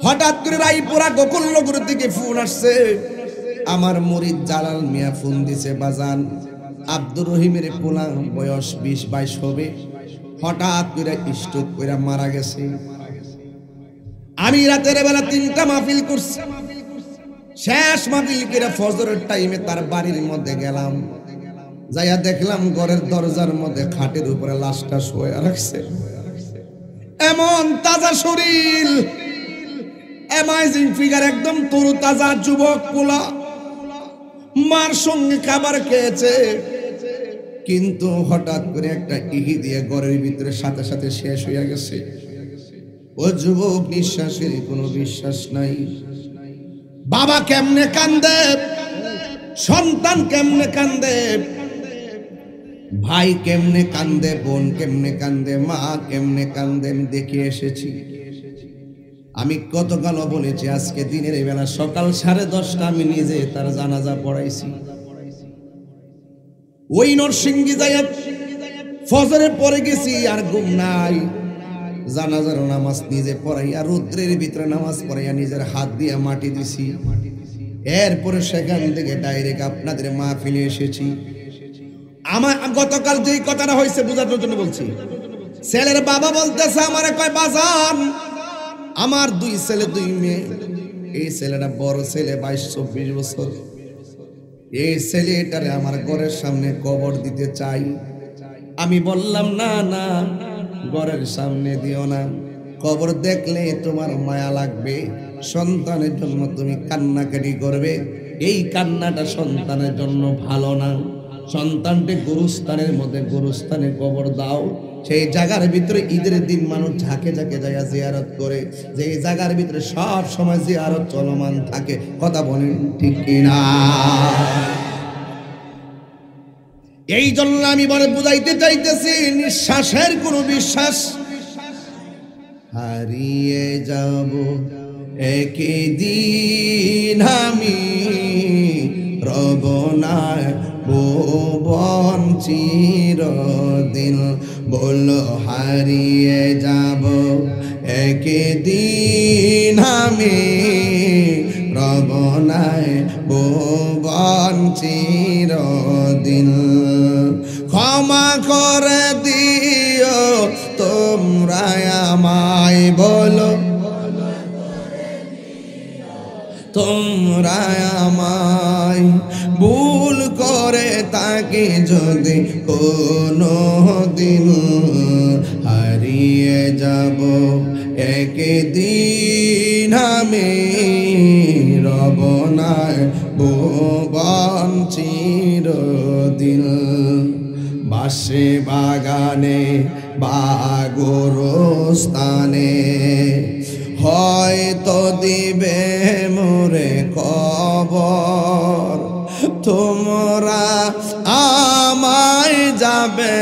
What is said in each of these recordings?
হঠাৎ করে রায়পুরা গোকুলনগর থেকে ফোন আসছে, আমার মুরিদ জালাল মিয়া ফোন দিছে, বাজান আব্দুর রহিমের পোলা বয়স 20-22 হবে, হঠাৎ করে স্ট্রোক করে মারা গেছে। আমি রাতের বেলা 3টা মাহফিল করছি, শেষ মাহফিল করে ফজরের টাইমে তার বাড়ির মধ্যে গেলাম, যাইয়া দেখলাম ঘরের দরজার মধ্যে খাটের উপরে লাশটা শুয়ে রাখছে। এমন তাজা শরীর, অ্যামাজিং ফিগার, একদম তরু তাজা যুবক পোলা, মার সঙ্গে খাবার খেয়েছে, কিন্তু হঠাৎ করে একটা ইহি দিয়ে ঘরের ভিতরে সাথে সাথে শেষ হয়ে গেছে। ও যুবক নিঃশ্বাসের কোনো বিশ্বাস নাই। বাবা কেমনে কান্দে, সন্তান কেমনে কান্দে, ভাই কেমনে কান্দে, বোন কেমনে কান্দে, মা কেমনে কান্দে, আমি দেখে এসেছি। আমি গতকালও বলেছি, আজকে দিনের বেলা সকাল 10:30 আমি নিজে তার জানাজা পড়াইছি। ওই নরসিংদী যাইয়া ফজরের পরে গেছি, আর ঘুম নাই। জানাজার নামাজ নিজে পড়াইয়া, রৌদ্রের ভিতরে নামাজ পড়াইয়া নিজের হাত দিয়ে মাটি দিছি। এরপরে সেখান থেকে ডাইরেক্ট আপনাদের মাহফিলে এসেছি। আমার গতকাল যেই কথাটা হয়েছে বোঝানোর জন্য বলছি। ছেলের বাবা বলতেছে আমারে, কয় বাজান আমার 2 ছেলে 2 মেয়ে, এই ছেলেটা বড় ছেলে 22-24 বছর, এই ছেলেটারে আমার ঘরের সামনে কবর দিতে চাই। আমি বললাম না না, ঘরের সামনে দিও না, কবর দেখলে তোমার মায়া লাগবে, সন্তানের জন্য তুমি কান্নাকাটি করবে, এই কান্নাটা সন্তানের জন্য ভালো না। সন্তানকে গুরুস্থানের মধ্যে গুরুস্থানে কবর দাও। সেই জায়গার ভিতরে ঈদের দিন মানুষ ঝাঁকে ঝাঁকে যায় জিয়ারত করে, যে এই জায়গার ভিতরে সব সময় জিয়ারত চলমান থাকে। কথা বলেন ঠিক কিনা? এই জন্য আমি বলে বুঝাইতে চাইতেছি, নিঃশ্বাসের কোনো বিশ্বাস হারিয়ে যাব একদিন, আমি রব না ভুবন চিরদিন। বলো হারিয়ে যাব একদিন, আমি রব না ভুবন চিরদিন। ক্ষমা করে দিও তোমরা আমায়, বলো তোমরা আমায়, ভুল করে তাকে যদি কোনো দিন হারিয়ে যাব একদিন, আমি রব না ভুবন চিরদিন। বাসে বাগানে বা গোরস্থানে হয়তো দিবে মোরে কবর, তোমরা আমায় যাবে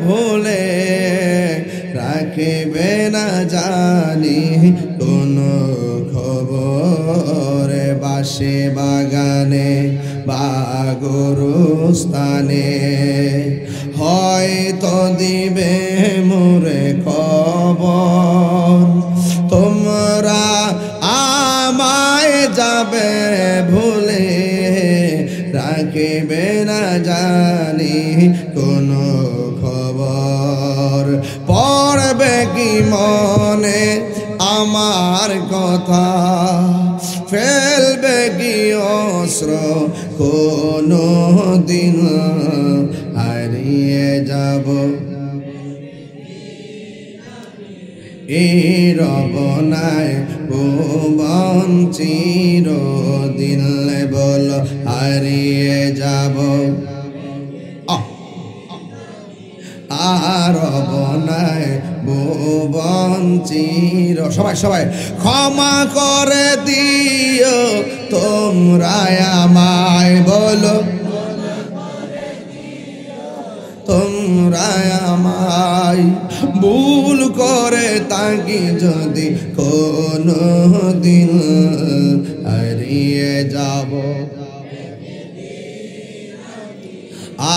ভুলে, রাখিবে না জানি কোনো খবর। বাসে বাগানে বা গোরস্থানে হয়তো দিবে মোরে খবর, তোমরা আমায় যাবে ভুলে, রাখিবে না জানি কোনো খবর। পড়বে কি মনে আমার কথা, ফেলবে কি অস্ত্র কোনো দিন, হারিয়ে যাব এই রব নাই ভুবন চিরদিন। বলো হারিয়ে যাব আর রব নাই ভুবন চির। সবাই সবাই ক্ষমা করে দিও তোমরা আমায়, বলো তোমরা আমায়, ভুল করে তাকে যদি কোনো দিন হারিয়ে যাব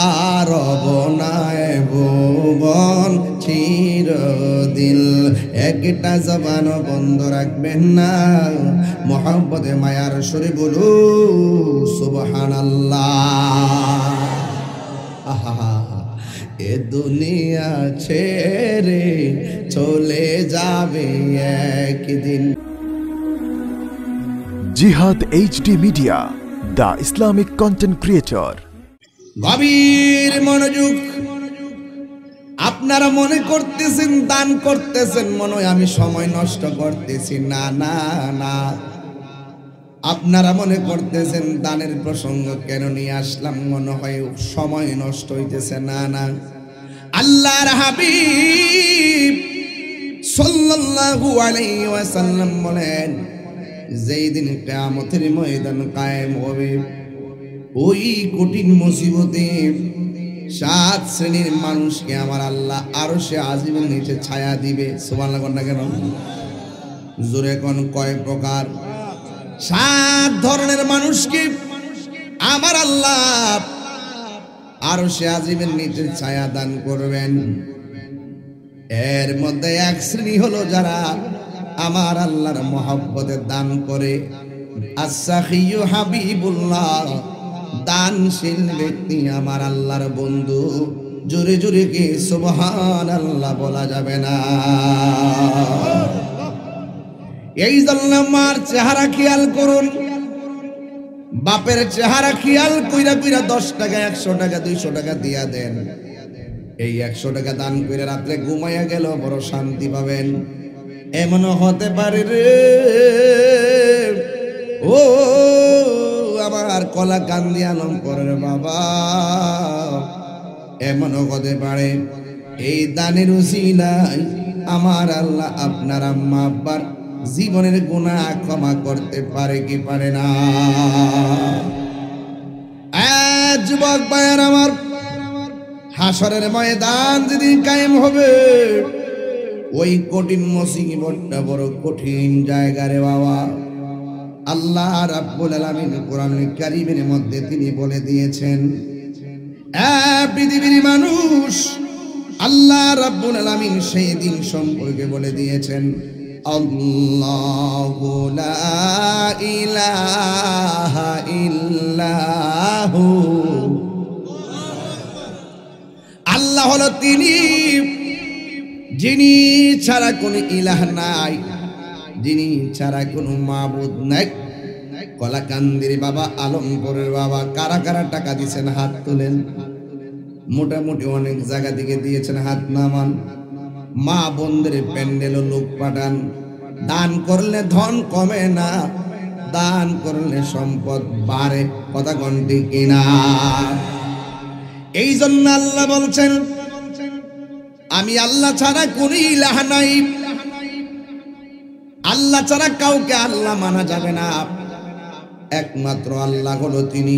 আর রব নাই ভুবন চিরদিন। একটা জবান বন্ধ রাখবেন না, মোহাব্বতে মায়ার সুরে বলু সুবহানাল্লাহ। আহা, এ দুনিয়া ছেড়ে চলে যাবে একদিন। জিহাদ HD media, the Islamic content creator. গভীর মনোযোগ। আপনারা মনে করতেছেন দান করতেছেন, মনে হয় আমি সময় নষ্ট করতেছি। না না না, আপনারা মনে করতেছেন দানের প্রসঙ্গ কেন নিয়ে আসলাম, মনে হয় সময় নষ্ট হইতেছে। না না, আল্লাহর হাবিব সাল্লাল্লাহু আলাইহি ওয়াসাল্লাম বলেন, যেই দিন কিয়ামতের ময়দান কায়েম হবে, ওই কঠিন মুসিবতে 7 শ্রেণীর মানুষকে আমার আল্লাহ আরশে আজিমের নিচে ছায়া দিবে। সুবহানাল্লাহ না কেন? জোরে কোন কয় প্রকার? 7 ধরনের মানুষকে আমার আল্লাহ আরশে আজিমের নিচে ছায়া দান করবেন। এর মধ্যে এক শ্রেণী হলো যারা আমার আল্লাহর মহব্বতে দান করে। আস-সাখিয়্যু হাবিবুল্লাহ, দানশীল ব্যক্তি আমার আল্লাহর বন্ধু। জোরে জোরে কি সুবহানাল্লাহ বলা যাবে না? এই জন্য আমার চেহারা খেয়াল করুন, বাপের চেহারা খেয়াল কইরা কইরা 10 টাকা 100 টাকা 200 টাকা দিয়া দেন। এই 100 টাকা দান করে রাত্রে ঘুমাইয়া গেল বড় শান্তি পাবেন। এমনও হতে পারে রে ও আমার কলা কান্দি আলম পরের বাবা, এমনও হতে পারে এই দানের উসিলায় আমার আল্লাহ আপনার আম্মা আব্বার জীবনের গুনাহ ক্ষমা করতে পারে কি পারে না? যুবক ভাইয়ের আমার, হাসরের ময়দান যেদিন কায়েম হবে, ওই কঠিন মুসিবতটা বড় কঠিন জায়গা রে বাবা। আল্লাহ রাব্বুল আলামিন কোরআনুল কারীমের মধ্যে তিনি বলে দিয়েছেন, পৃথিবীর মানুষ, আল্লাহ রাব্বুল আলামিন সেই দিন সম্পর্কে বলে দিয়েছেন, আল্লাহু লা ইলাহা ইল্লাহু, আল্লাহ হলো তিনি যিনি ছাড়া কোনো ইলাহ নাই, যিনি ছাড়া কোনো মাবুদ নাই। কলাকান্দির বাবা, আলমপুরের বাবা, কারা কারা টাকা দিয়েছেন হাত তোলেন। মোটামুটি অনেক জায়গা থেকে দিয়েছেন, হাত নামান। মা বোনদের প্যান্ডেল লোক পাঠান। দান করলে ধন কমে না, দান করলে সম্পদ বাড়ে। কথা গন্ডি কিনা? এই জন্য আল্লাহ বলছেন, আমি আল্লাহ ছাড়া কোন ইলাহ নাই। আল্লাহ ছাড়া কাউকে আল্লাহ মানা যাবে না। একমাত্র আল্লাহ হলো তিনি,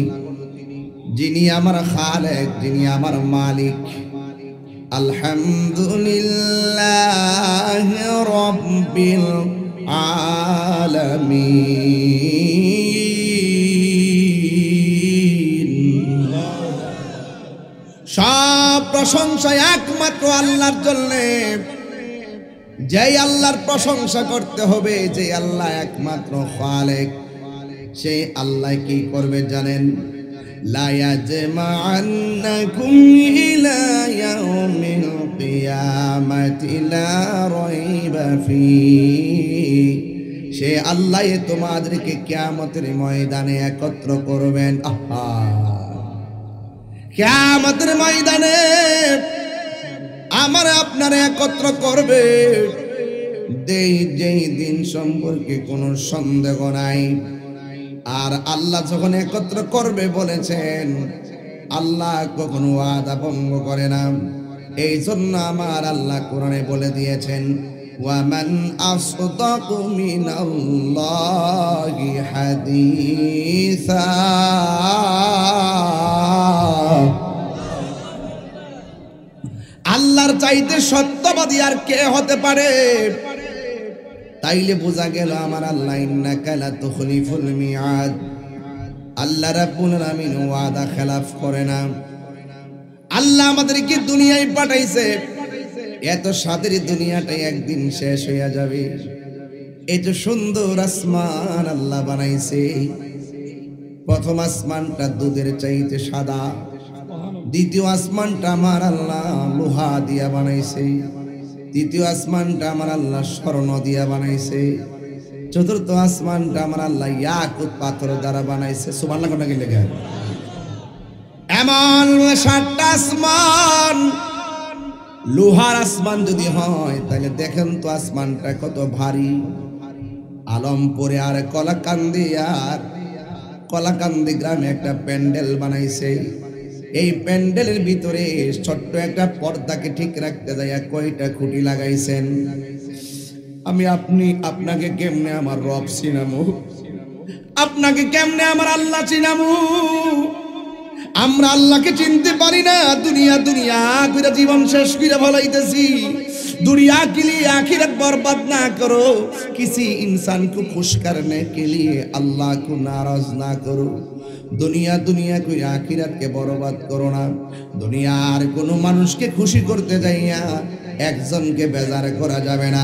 যিনি আমার খালেক, যিনি আমার মালিক। আলহামদুলিল্লাহি রাব্বিল আলামিন। সব প্রশংসা একমাত্র আল্লাহর জন্য। যেই আল্লাহর প্রশংসা করতে হবে, যে আল্লাহ একমাত্র খালেক, সেই আল্লাহ কি করবে জানেন? লা ইয়াজমা'আন্নাকুম ইলা ইয়াউমিল কিয়ামাতি লা রাইবা ফীহি, সে আল্লাহ তোমাদেরকে কিয়ামতের ময়দানে একত্র করবেন। আহা, কিয়ামতের ময়দানে আমার আপনারা একত্র করবে, যেই দিন সম্পর্কে কোনো সন্দেহ নাই। আর আল্লাহ যখন একত্র করবে বলেছেন, আল্লাহ কখনো ওয়াদা ভঙ্গ করে না। এই জন্য আমার আল্লাহ কোরআনে বলে দিয়েছেন, ওয়ামান আসদাকু মিনাল্লাহি হাদিসা। আল্লাহর চাইতে সত্যবাদী আর কে হতে পারে? তাইলে বোঝা গেল আমার আল্লাহ ইন্নাকা লা তুখলিফুল মিআদ, আল্লাহ রাব্বুল আলামিন ওয়াদা খেলাফ করে না। আল্লাহ আমাদেরকে দুনিয়ায় পাঠাইছে এত স্বাদের দুনিয়াটাই একদিন শেষ হইয়া যাবে। এই যে সুন্দর আসমান আল্লাহ বানাইছে, প্রথম আসমানটা দুধের চাইতে সাদা, দ্বিতীয় আসমানটা আমার আল্লাহ লোহা দিয়া বানাইছে, তৃতীয় আসমানটা আমার আল্লাহ স্বর্ণ দিয়া বানাইছে, চতুর্থ আসমানটা আমার আল্লাহ ইয়াকুত পাথর দ্বারা বানাইছে। সুবহানাল্লাহ কোন কি লেখা? এমন 7টা আসমান, লোহার আসমান যদি হয় তাহলে দেখেন তো আসমানটা কত ভারী। আলমপুরে আর কলাকান্দি গ্রামে একটা প্যান্ডেল বানাইছে। এই প্যান্ডেলের ভিতরে ছোট্ট একটা পর্দাকে ঠিক রাখতে যায় কয়টা খুঁটি লাগাইছেন। আপনাকে কেমনে আমার রব চিনামু, আপনাকে কেমনে আমার আল্লাহ চিনামু? আমরা আল্লাহকে চিনতে পারি না। দুনিয়া করে জীবন শেষ করে ফলাইতেছি। दुनिया के लिए आखिरत बर्बाद ना करो, किसी इंसान को खुश करने के लिए अल्लाह को नाराज ना करो। दुनिया को आखिरत के बर्बाद करो ना। दुनियार कोनो मानुष के खुशी करते जाइया একজন কে বেজার করা যাবে না।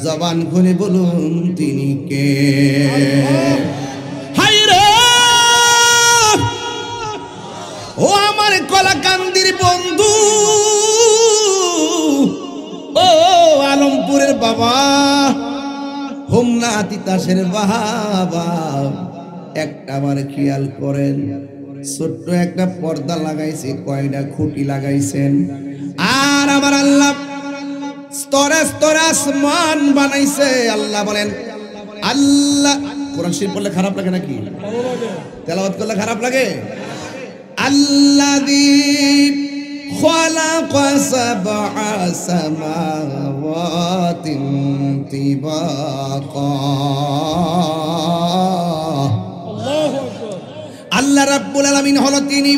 জবান খুলে বলুন তিনি কে? হায় রে ও আমার কলাকান্দির বন্ধু, ও আলমপুরের বাবা, হোমনা তিতাসের বাবা, একটা বার খেয়াল করেন, ছোট্ট একটা পর্দা লাগাইছে, কয়টা খুঁটি লাগাইছেন। আর আমার আল্লাহ স্তরে স্তরে আসমান বানাইছে। আল্লাহ বলেন, আল্লাহ কোরআন শরীফ পড়লে খারাপ লাগে নাকি? তেলাওয়াত করলে খারাপ লাগে? আল্লাযী খালাকা সাবআ সামাওয়াতিন তিবাকা। আল্লাহ রাব্বুল আলামিন হলো তিনি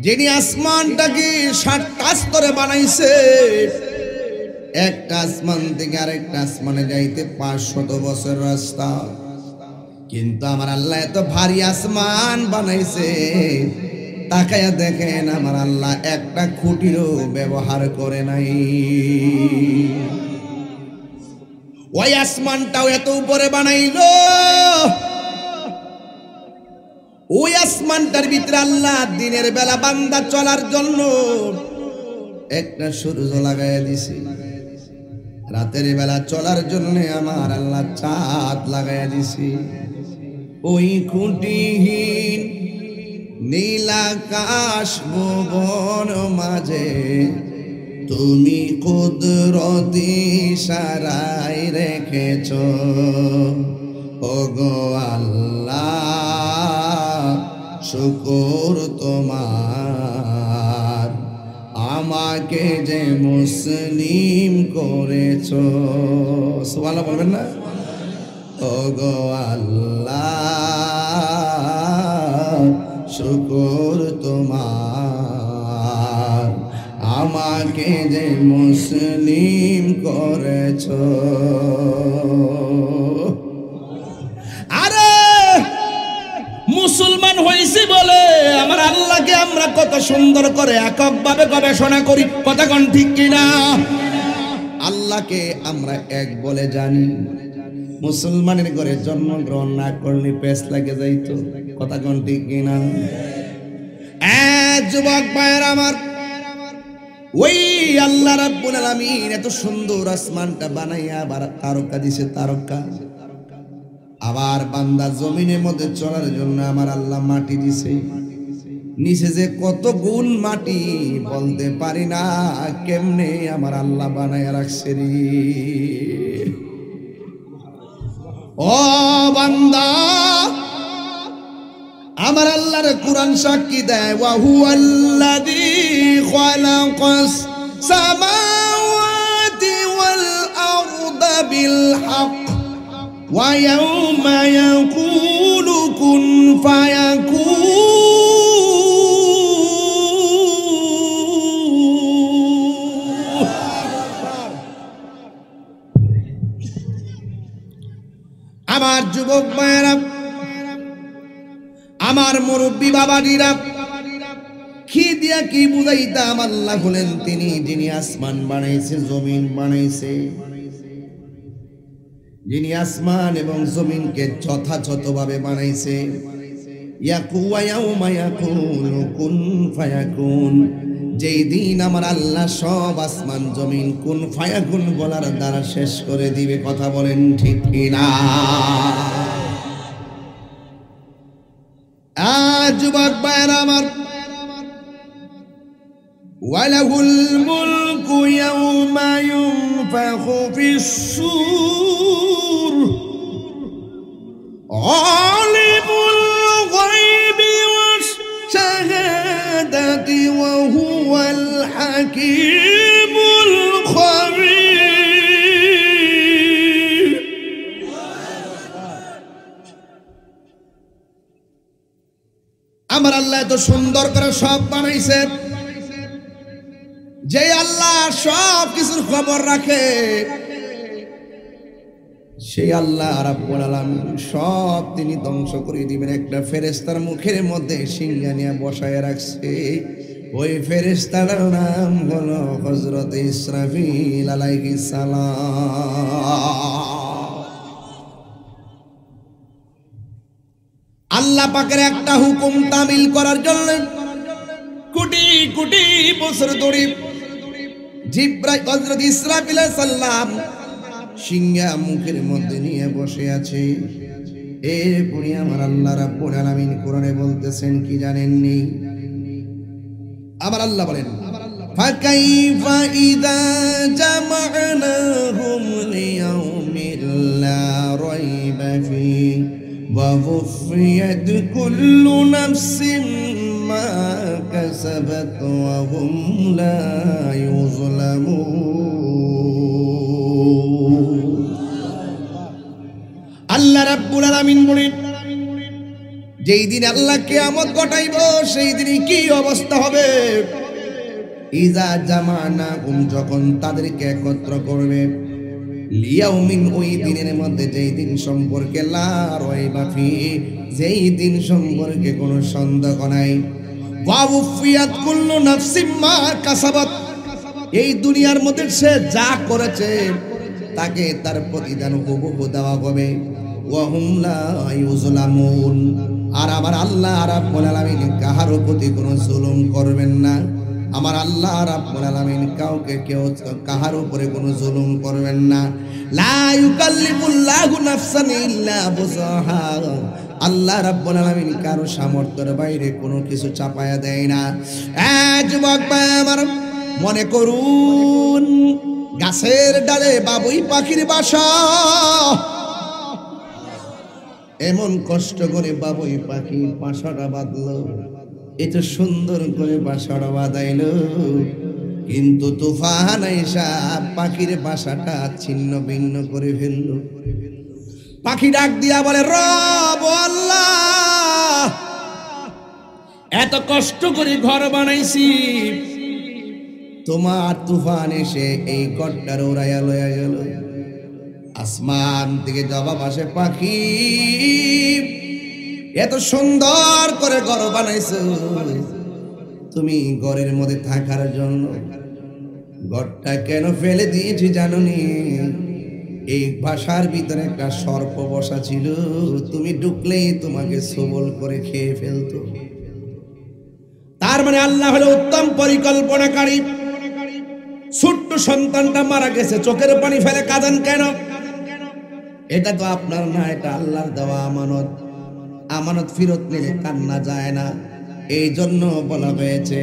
যিনি আসমানটাকে 7টা স্তরে বানাইছে। একটা আসমান থেকে আরেকটা আসমানে যাইতে 500 বছর রাস্তা। কিন্তু আমার আল্লাহ এত ভারী আসমান বানাইছে, তাকায়া দেখেন আমার আল্লাহ একটা খুঁটিরও ব্যবহার করে নাই। ওই আসমানটাও এত উপরে বানাইলো, ওই আসমানটার ভিতরে আল্লাহ দিনের বেলা বান্দা চলার জন্য একটা সূর্য লাগাইয়া দিছে, রাতের বেলা চলার জন্য আমার আল্লাহ চাঁদ লাগাইয়া দিছে। ওই খুঁটিহীন নীলাকাশ ভুবন মাঝে তুমি কুদরতি ইশারায় রেখেছ। ওগো আল্লাহ শুকর তোমার, আমাকে যে মুসলিম করেছ। সুবহানাল্লাহ বলবেন না? ওগো আল্লাহ শুকর তোমার, আমাকে যে মুসলিম করেছ। মুসলমান হইছি বলে আমার আল্লাহকে আমরা কত সুন্দর করে এককভাবে গবেষণা করি, কথা কোন ঠিক কিনা? আল্লাহকে আমরা এক বলে জানি। মুসলমানের ঘরে জন্মগ্রহণ না করলে পেশ লাগে যাইতো, কথা কোন ঠিক কিনা? যুবক ভাইয়ের আমার, ওই আল্লাহ রাব্বুল আলামিন এত সুন্দর আসমানটা বানাইয়া আবার তারকা দিছে, তারকা। আবার বান্দা জমিনের মধ্যে চলার জন্য আমার আল্লাহ মাটি দিছে। নিচে যে কত গুণ মাটি বলতে পারি না, কেমনে আমার আল্লাহ বানাইয়া রাখছে রে। ও বান্দা, আমার আল্লাহর কোরআন সাক্ষী দেয়, ওয়া হুয়াল্লাযী খালাকাস সামাওয়াতি ওয়াল আরদা বিল হক ওয়া ইয়াওমা ইয়াকুলু কুন ফায়াকুন। আমার যুবক ভাইয়েরা, আমার মুরব্বী বাবাজিরা, কি দিয়ে দিয়া কি বুঝাইতাম, আল্লাহ বলেন তিনি যিনি আসমান বানাইছে, জমিন বানাইছে, যিনি আসমান এবং জমিনকে যথাযথভাবে বানাইছে। কুন ফায়াকুন, যেই দিন আমার আল্লাহ সব আসমান জমিন কুন ফায়াকুন বলার দ্বারা শেষ করে দিবে। কথা বলেন ঠিক কিনা? যুবক ভাইরা আমার, ওয়ালাহুল মুলকু ইয়াউমা ইউনফাখু ফিস-সূর আলিমুল গায়বি ওয়াশ-শাহাদাতি ওয়া হুয়াল হাকীমুল খাবীর। আমার আল্লাহ এত সুন্দর করে সব বানাইছে, যে আল্লাহ সব কিছুর খবর রাখে, সেই আল্লাহ রাব্বুল আলামিন সব তিনি ধ্বংস করে দিবেন। একটা ফেরেশতার মুখের মধ্যে সিংহা নিয়ে বসায় রাখছে, ওই ফেরেশতার নাম হলো হযরত ইসরাফিল আলাইহিস সালাম। আল্লাহ পাকের একটা হুকুম তামিল করার জন্য কোটি কোটি বছর ধরে জিবরাইল হযরত ইসরাফিল আলাইহিস সালাম সিংহা মুখের মধ্যে নিয়ে বসে আছে। এরপরে আমার আল্লাহ রাব্বুল আলামিন কোরআনে বলতেছেন কি জানেননি? আমার আল্লাহ বলেন, ফাকাইফা ইযা জামা'নাহুম লিয়াউমিল লা রাইবা ফীহি ওয়া ওয়ুফিয়াত কুল্লু নাফসিন মা কাসাবাত ওয়া হুম লা ইউযলামুন। আল্লাহ রাব্বুল আলামিন বলেন, যেই দিন আল্লাহ কিয়ামত ঘটাইব সেই দিনে কি অবস্থা হবে? ইজা জামানাহুম, যখন তাদেরকে একত্র করবে, লিয়াউমিন, ওই দিনের মধ্যে, যেই দিন সম্পর্কে লা রাইবা ফীহি, যেই দিন সম্পর্কে কোনো সন্দেহ নাই, ওয়া উফিয়াত কুল্লু নাফসিম মা কাসাবাত, এই দুনিয়ার মধ্যে সে যা করেছে তাকে তার প্রতিদান হুবহু দেওয়া হবে। ওয়া হুম লা ইউযলামুন, আর আমার আল্লাহ রাব্বুল আলামিন কাহারও প্রতি কোনো জুলুম করবেন না। আমার আল্লাহ রাব্বুল আলামিন কাহার উপরে কোনো জুলুম করবেন না। লা ইউকাল্লিফুল্লাহু নাফসান ইল্লা বুসআহা, আল্লাহ রাব্বুল আলামিন কারো সামর্থ্যের বাইরে কোনো কিছু চাপায়া দেয় না। যুবক ভাই আমার, মনে করুন গাছের ডালে বাবুই পাখির বাসা, এমন কষ্ট করে বাবুই পাখি বাসাটা বাঁধলো, এত সুন্দর করে বাসাটা বাঁধাইলো, কিন্তু তুফান আইসা পাখির বাসাটা ছিন্ন ভিন্ন করে ফেললো। পাখি ডাক দিয়া বলে, রব আল্লাহ, এত কষ্ট করে ঘর বানাইছি, তোমার তুফান এসে এই ঘরটা উড়াইয়া লইয়া গেল। আসমান থেকে জবাব আসে, পাখি এত সুন্দর করে ঘর বানাইছো, তুমি ঘরের মধ্যে থাকার জন্য ঘরটা কেন ফেলে দিয়েছি জানোনি? এই বাসার ভিতরে একটা সর্প বসা ছিল, তুমি ঢুকলেই তোমাকে সবল করে খেয়ে ফেলতো। তার মানে আল্লাহ হলো উত্তম পরিকল্পনাকারী। ছোট্ট সন্তানটা মারা গেছে, চোখের পানি ফেলে কাঁদেন কেন? এটা তো আপনার না, এটা আল্লাহর দেওয়া আমানত। আমানত ফেরত নিলে কান্না যায় না। এই জন্য বলা হয়েছে,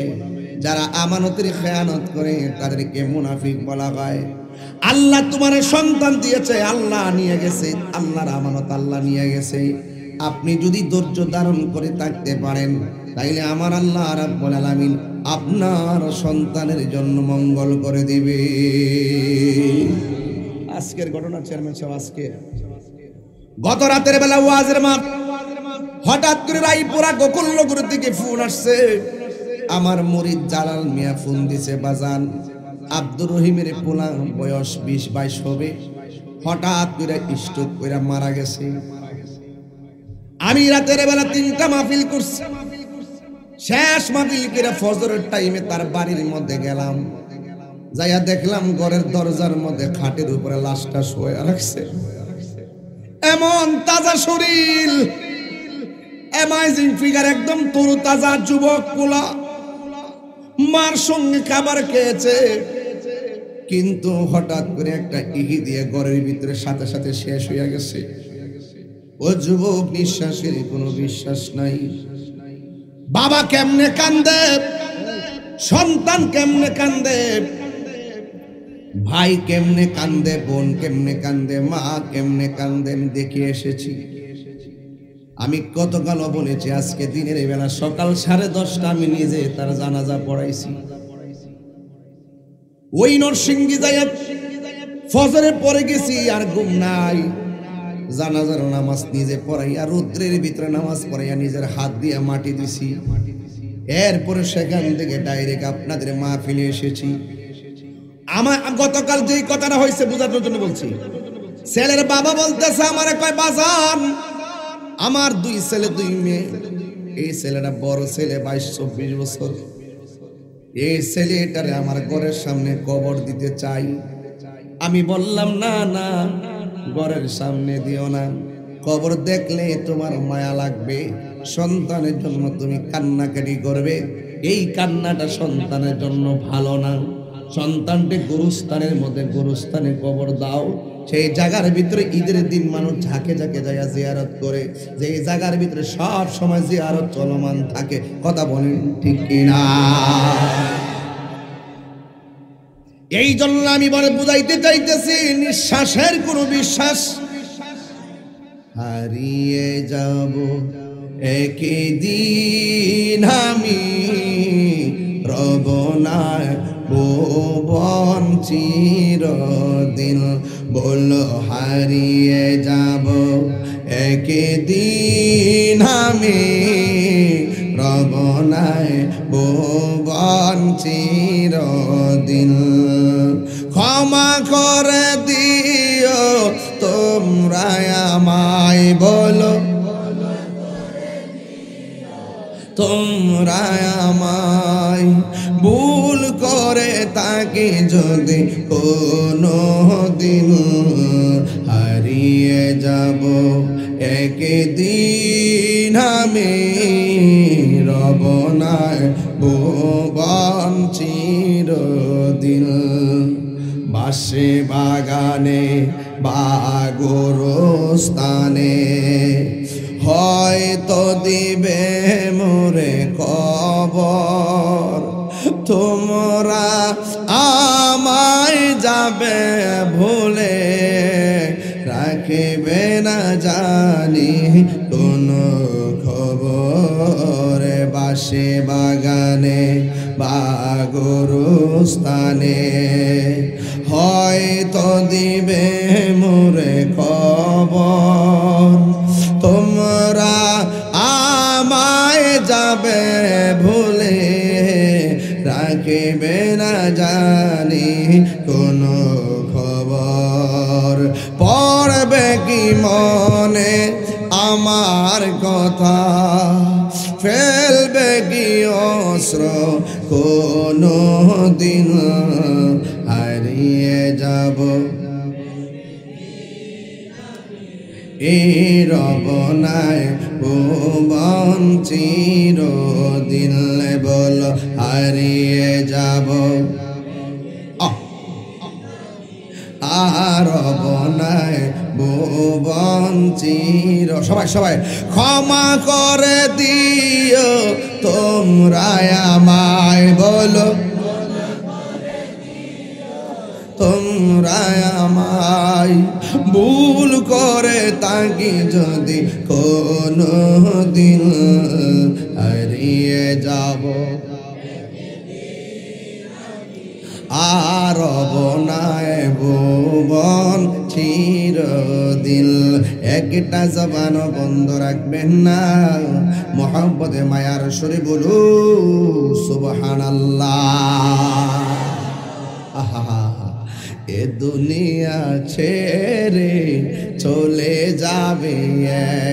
যারা আমানতের খেয়ানত করে তাদেরকে মুনাফিক বলা হয়। আল্লাহ তোমার সন্তান দিয়েছে, আল্লাহ নিয়ে গেছে, আল্লাহর আমানত আল্লাহ নিয়ে গেছে। আপনি যদি ধৈর্য ধারণ করে থাকতে পারেন, তাইলে আমার আল্লাহ রাব্বুল আলামিন আপনার সন্তানের জন্য মঙ্গল করে দিবে। আজকের ঘটনা চেয়ারম্যান সাহেব, আজকে গত রাতের বেলা ওয়াজের মাঠ, হঠাৎ করে রায়পুরা গোকুলনগর থেকে ফোন আসছে। আমার মুরিদ জালাল মিয়া ফোন দিছে, বাজান আব্দুর রহিমের পোলা বয়স 20-22 হবে, হঠাৎ করে স্ট্রোক করে মারা গেছে। আমি রাতের বেলা 3টা মাহফিল করছি, শেষ মাহফিল করে ফজরের টাইমে তার বাড়ির মধ্যে গেলাম, যাইয়া দেখলাম ঘরের দরজার মধ্যে খাটের উপরে লাশটা শুয়ে রাখছে। এমন তাজা শরীর, অ্যামাজিং ফিগার, একদম তরু তাজা যুবক পোলা, মার সঙ্গে খাবার খেয়েছে, কিন্তু হঠাৎ করে একটা ইহি দিয়ে ঘরের ভিতরে সাথে সাথে শেষ হয়ে গেছে। ও যুবক, নিঃশ্বাসের কোনো বিশ্বাস নাই। বাবা কেমনে কান্দে, সন্তান কেমনে কান্দে, ভাই কেমনে কান্দে, বোন কেমনে কান্দে, মা কেমনে কান্দে, আমি দেখে এসেছি। আমি গতকালও বলেছি, আজকে দিনের বেলা সকাল 10:30 আমি নিজে তার জানাজা পড়াইছি। ওই নরসিংদী যাইয়া ফজরের পরে গেছি, আর ঘুম নাই। জানাজার নামাজ নিজে পড়াইয়া, রৌদ্রের ভিতরে নামাজ পড়াইয়া নিজের হাত দিয়ে মাটি দিছি। এরপরে সেখান থেকে ডাইরেক্ট আপনাদের মাহফিলে এসেছি। আমার গতকাল যেই কথাটা হয়েছে বোঝানোর জন্য বলছি। ছেলের বাবা বলতেছে আমারে, কয় বাজান, আমার 2 ছেলে 2 মেয়ে। এই ছেলেটা বড় ছেলে, 22-24 বছর। এই ছেলেটারে আমার ঘরের সামনে কবর দিতে চাই। আমি বললাম, না না, ঘরের সামনে দিও না, কবর দেখলে তোমার মায়া লাগবে, সন্তানের জন্য তুমি কান্নাকাটি করবে, এই কান্নাটা সন্তানের জন্য ভালো না। সন্তানকে গুরুস্থানের মধ্যে গুরুস্থানে কবর দাও। সেই জায়গার ভিতরে ঈদের দিন মানুষ ঝাঁকে ঝাঁকে যায় জিয়ারত করে, যে এই জায়গার ভিতরে সব সময় জিয়ারত চলমান থাকে। কথা বলেন ঠিক কিনা? এই জন্য আমি বলে বুঝাইতে চাইতেছি, নিঃশ্বাসের কোনো বিশ্বাস হারিয়ে যাব একদিন, আমি রব না ভুবন চিরদিন। বলো হারিয়ে যাব একদিন, আমি রব না ভুবন চিরদিন। ক্ষমা করে দিও তোমরা আমায়, বলো তোমরা আমায়, ভুল করে তাকে যদি কোনো দিন হারিয়ে যাব একদিন, আমি রব না ভুবন চিরদিন। বাসে বাগানে বা গোরস্থানে হয়তো দিবে মোরে কবর, তোমরা আমায় যাবে ভুলে, রাখিবে না জানি কোনো খবর। বাসে বাগানে বা গোরস্থানে হয়তো দিবে মোরে খবর, তোমরা আমায় যাবে ভুলে, রাখিবে না জানি কোনো খবর। পড়বে কি মনে আমার কথা, ফেলবে কি অস্ত্র কোনো দিন, হারিয়ে যাব এই রব নাই ভুবন চিরদিন। বল হারিয়ে যাব আর রব নাই ভুবন চির। সবাই সবাই ক্ষমা করে দিও তোমরা আমায়, বলো তোমরা আমায়, ভুল করে তাকে যদি কোনো দিন হারিয়ে যাব আর বনায় ভুবন চিরদিন। একটা জবান বন্ধ রাখবেন না, মোহাম্মদে মায়ার সুরে বলু সুবহানাল্লাহ। আহা, এ দুনিয়া ছেড়ে চলে যাবে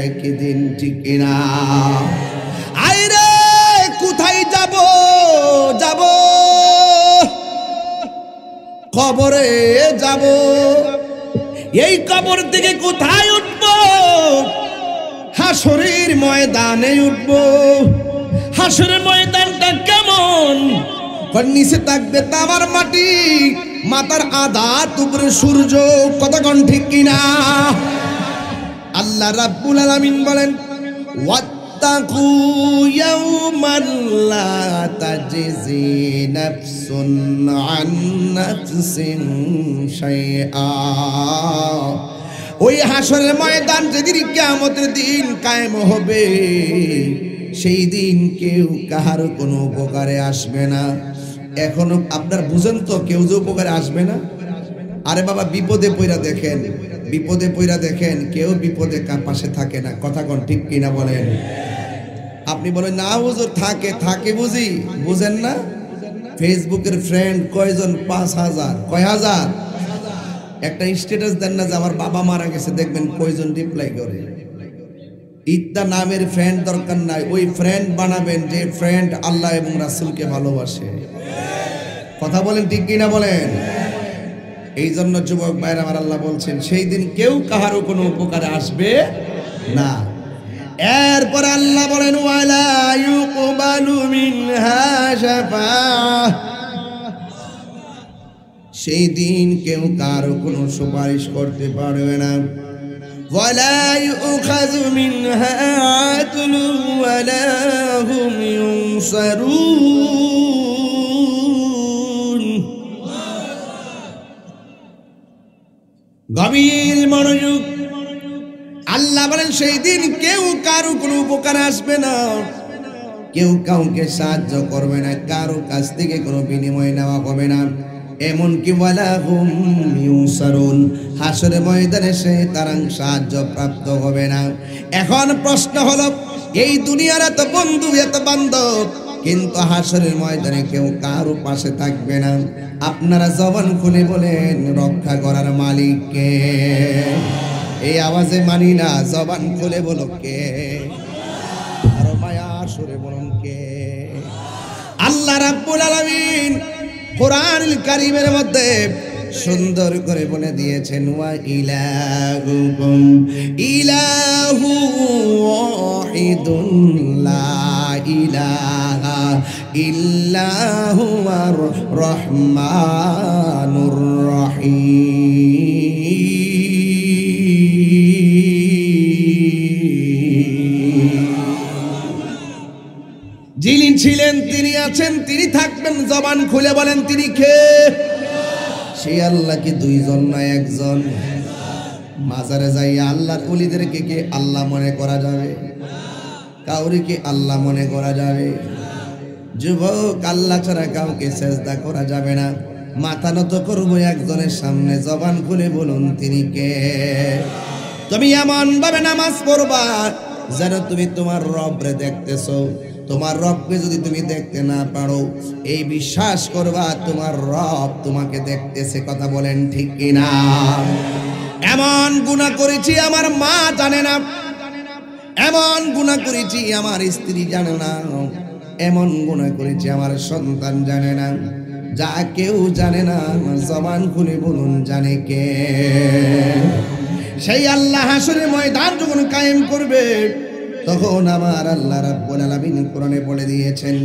একদিন, ঠিক না? আইরে কোথায় যাব যাব কবরে যাব এই কবর থেকে কোথায় উঠব হাসরের ময়দানে উঠব হাসরের ময়দানটা কেমন নিচে থাকবে তামার মাটি মাথার আধা উপরে সূর্য কতক্ষণ ঠিক কিনা আল্লাহ রাব্বুল আলামিন বলেন ওয়াত্তাকু ইয়াওমান লা তাজজি নাফসুন আন নাফসিন শাইআ ওই হাসরের ময়দান যেদিন কিয়ামতের দিন কায়েম হবে সেই দিন কেউ কাহার কোনো উপকারে আসবে না এখনো আপনার বুঝেন তো কেউ যে উপকারে আসবে না আরে বাবা বিপদে পইরা দেখেন কেউ বিপদে পাশে থাকে না কথা কোন ঠিক কিনা বলেন আপনি বলেন না হুজুর থাকে বুঝি বুঝেন না ফেসবুকের ফ্রেন্ড কয়জন 5000 কয় হাজার একটা স্ট্যাটাস দেন না যে আমার বাবা মারা গেছে দেখবেন কয়জন রিপ্লাই করে ইত্তা নামের ফ্রেন্ড দরকার নাই ওই ফ্রেন্ড বানাবেন যে ফ্রেন্ড আল্লাহ এবং রাসূলকে ভালোবাসে কথা বলেন ঠিক কিনা বলেন এই জন্য যুবক ভাইরা আমার আল্লাহ বলছেন সেই দিন কেউ কাহারও কোনো উপকারে আসবে না এরপর আল্লাহ বলেন ওয়ালা ইউকবালু মিনহা শাফাআহ সেই দিন কেউ কারো কোনো সুপারিশ করতে পারবে না ওয়ালা ইউখাযু মিনহা আদলু ওয়ালা হুম ইউনসারুন গভীর মনোযোগ আল্লাহ বলেন সেই দিন কেউ কারো কোনো উপকার আসবে না কেউ কাউকে সাহায্য করবে না কারো কাছ থেকে কোনো বিনিময় নেওয়া হবে না এমনকি ওয়ালা হুম ইউনসারুন হাসরের ময়দানে সে তার সাহায্য প্রাপ্ত হবে না এখন প্রশ্ন হলো এই দুনিয়ার এত বন্ধু এত বান্ধব কিন্তু হাসরের ময়দানে কেউ কারো পাশে থাকবে না আপনারা জবান খুলে বলেন রক্ষা করার মালিক কে এই আওয়াজে মানি না জবান খুলে বলো কে আর মায়া সুরে বলুন কে আল্লাহ রাব্বুল আলামিন কোরআনুল কারীমের মধ্যে সুন্দর করে বলে দিয়েছেন ওয়া ইলাহুকুম ইলাহু ওয়াহিদুন লা ইলাহা ইল্লা হুয়ার রহমানুর রহিম যিনি ছিলেন তিনি আছেন তিনি থাকবেন জবান খুলে বলেন তিনি কে সেই আল্লাহ কি দুইজন না একজন মাজারে যাই আল্লাহর ওলিদেরকে কে আল্লাহ মনে করা যাবে কাউরে কি আল্লাহ মনে করা যাবে যুবক আল্লাহ ছাড়া কাউকে সেজদা করা যাবে না মাথা নত করব একজনের সামনে জবান খুলে বলুন তিনি কে তুমি এমন ভাবে নামাজ পড়বা যেন তুমি তোমার রবরে দেখতেছো তোমার রবকে যদি তুমি দেখতে না পারো এই বিশ্বাস করবা তোমার রব তোমাকে দেখতেছে কথা বলেন ঠিক কিনা এমন গুনাহ করেছি আমার মা জানে না এমন গুনাহ করেছি আমার স্ত্রী জানে না এমন গুনাহ করেছি আমার সন্তান জানে না যা কেউ জানে না জবান খুলে বলুন জানে কে সেই আল্লাহ হাসরের ময়দান যখন কায়েম করবে তখন আমার আল্লাহ রাব্বুল আলামিন কোরআনে বলে দিয়েছেন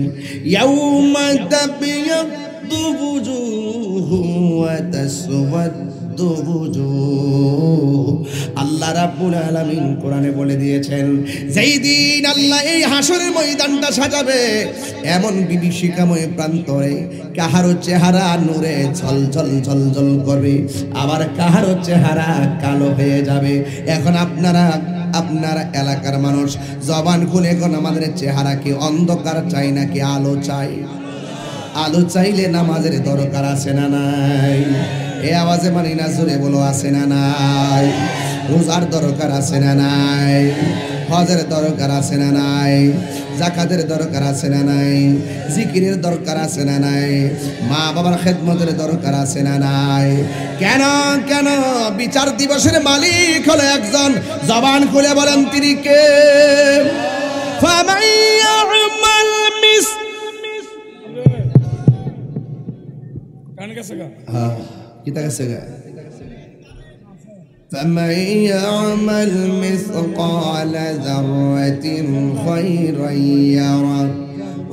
ইয়াউমা তাবিয়াদ্দু বুজুহু ওয়া তাসওয়াদ্দু বুজুহ আল্লাহ রাব্বুল আলামিন কোরআনে বলে দিয়েছেন যেই দিন আল্লাহ এই হাসরের ময়দানটা সাজাবে এমন বিভীষিকাময় প্রান্তরে কাহারো চেহারা নূরে ঝলঝল ঝলঝল করবে আবার কাহারো চেহারা কালো হয়ে যাবে এখন আপনার এলাকার মানুষ জবান খুলে এখন আমাদের চেহারা কি অন্ধকার চাই নাকি আলো চাই আলো চাইলে নামাজের দরকার আছে না নাই এই আওয়াজে মানি না জোরে বলো আছে না নাই রোজার দরকার আছে না নাই হজের দরকার আছে না নাই যাকাতের দরকার আছে না নাই জিকিরের দরকার আছে না নাই মা বাবার খেদমতের দরকার আছে না নাই কেন কেন বিচার দিবসের মালিক হলো একজন জবান খুলে বলেন তিনি কে ফামাইয়ামাল কিতা গেছে গা فمن يعمل مثقال ذرة خيرا يره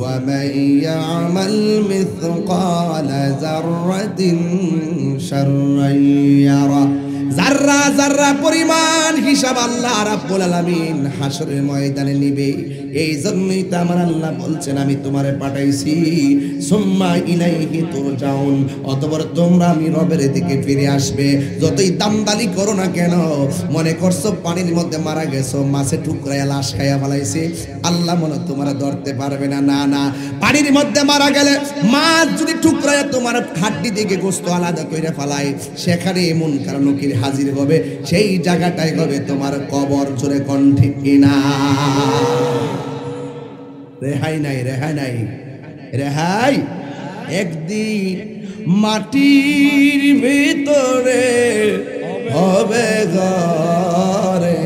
ومن يعمل مثقال ذرة شرا يره জাররা জাররা পরিমাণ হিসাব আল্লাহ রাব্বুল আলামিন হাশরের ময়দানে নিবে। এই জন্যই তো আমার আল্লাহ বলছেন আমি তোমারে পাঠাইছি সুম্মা ইলাইহি তুরজাউন, অতঃপর তোমরা আমি রবের দিকে ফিরে আসবে। যতই দামদালি করো না কেন, মনে করছো পানির মধ্যে মারা গেছো, মাছে ঠুকরাইয়া লাশ খাইয়া ফেলাইছে, আল্লাহ মনে তোমার ধরতে পারবে না। না না, পানির মধ্যে মারা গেলে মাছ যদি ঠুকরাইয়া তোমার হাড্ডি থেকে গোশত আলাদা করে ফেলায়, সেখানে মুনকার নকির হাজির হবে, সেই জায়গাটাই হবে তোমার কবর। জোরে কোন ঠিক কিনা? রেহাই নাই, রেহাই নাই, রেহাই। একদিন মাটির ভিতরে হবে ঘরে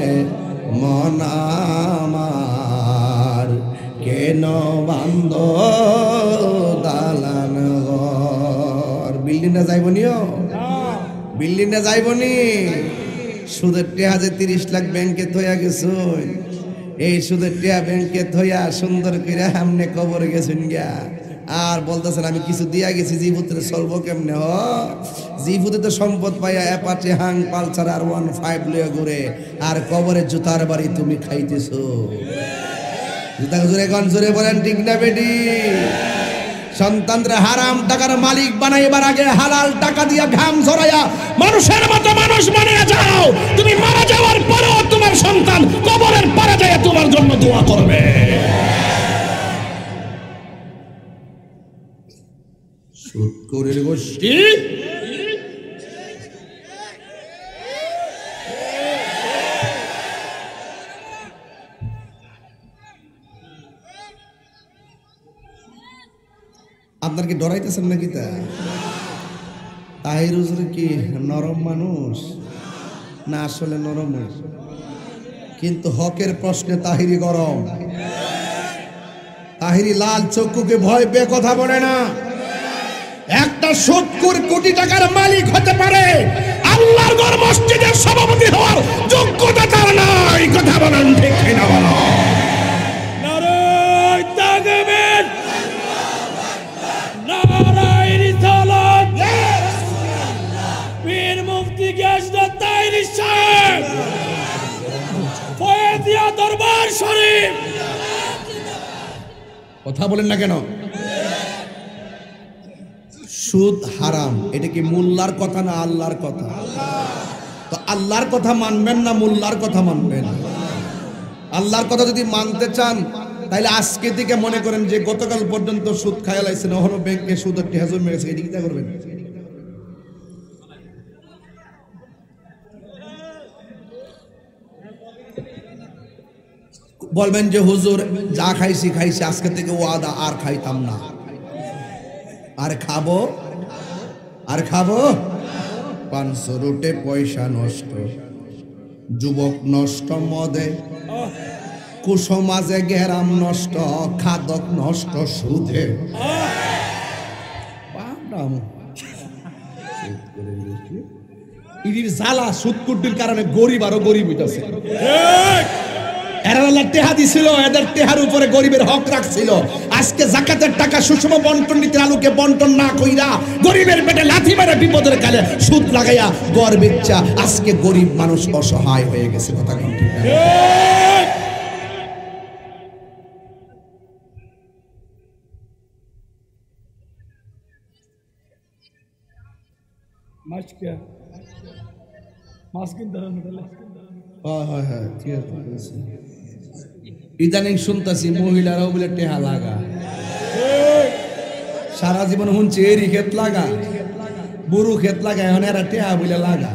মন আমার, কেন বান্ধ দালান ঘর? বিল্ডিংটা যাইবনিও, বিল্ডিংটা যাইবনি। সুদের টেহা যে 30 লাখ ব্যাংকে থইয়া গেছো, এই সুদের টেহা ব্যাংকে থইয়া সুন্দর করে সামনে কবরে গেছেন গিয়া, আর বলতেছেন আমি কিছু দিয়া গেছি, জিভুতে চলবো কেমনে? জিভুতে তো সম্পদ পাইয়া অ্যাপাচি হাং পালসার আর 15 লইয়া ঘুরে, আর কবরে জুতার বাড়ি তুমি খাইতেছো। জুতা জোরে গান জোরে বলেন ঠিক না বেটি? সন্তানরা হারাম টাকার মালিক বানাইবার আগে হালাল টাকা দিয়া ঘাম ঝরাইয়া মানুষের মতো মানুষ বানিয়ে যাও। তুমি মারা যাওয়ার পরেও তোমার সন্তান কবরের পারে যায় তোমার জন্য দোয়া করবে। সুদখোরের গোষ্ঠী আপনার কি ডরাইতেছেন নাকি? তা তাহির হুজুর কি নরম মানুষ না? আসলে নরম, কিন্তু হকের প্রশ্নে তাহিরি গরম। তাহিরি লাল চক্ষুকে ভয় পেয়ে কথা বলে না। একটা সুদখোর কোটি টাকার মালিক হতে পারে, আল্লাহর ঘর মসজিদের সভাপতি হওয়ার যোগ্যতা তার নাই। কথা বলেন ঠিক কিনা? বলো নারায়ে তাকবীর, নারায়ে রিসালাত, ইয়া রাসূলুল্লাহ। পীর মুফতি গিয়াসউদ্দিন তাহিরি সাহেব, ফয়েদিয়া দরবার শরীফ। কথা বলেন না কেন? সুদ হারাম, এটা কি মোল্লার কথা না আল্লাহর কথা? তো আল্লাহর কথা মানবেন না মোল্লার কথা মানবেন? আল্লাহর কথা যদি মানতে চান তাহলে আজকে থেকে মনে করেন যে গতকাল পর্যন্ত সুদ খাইয়া লাইছেন, ওহনো ব্যাংকে সুদের টেহা জমে গেছে, এটি কি করবেন? বলবেন যে হুজুর যা খাইছি খাইছি, আজকে থেকে ওয়াদা আর খাইতাম না, আর খাবো, আর খাবো। 500 রুটে পয়সা নষ্ট, যুবক নষ্ট মদে, কুসমাজে গেরাম নষ্ট, খাদক নষ্ট সুদে। ইদির জ্বালা সুদকুটির কারণে গরিব আরো গরিব হইতাছে। এরা টেহা দিছিল, এদের টেহার উপরে গরিবের হক রাখছিল। আজকে যাকাতের টাকা সুষম বন্টন নীতির আলোকে বন্টন না কইরা গরিবের পেটে লাথি মেরে বিপদের কালে সুদ লাগাইয়া গড় বেচা আজকে গরিব মানুষ অসহায় হয়ে গেছে। কথা ঠিক না? ইদানিং শুনতেছি মহিলারাও বলে টেহা লাগা, সারা জীবন শুনছি এরি ক্ষেত লাগা, বুড়ু ক্ষেত লাগা, এখন এরা টেহা বলে লাগা।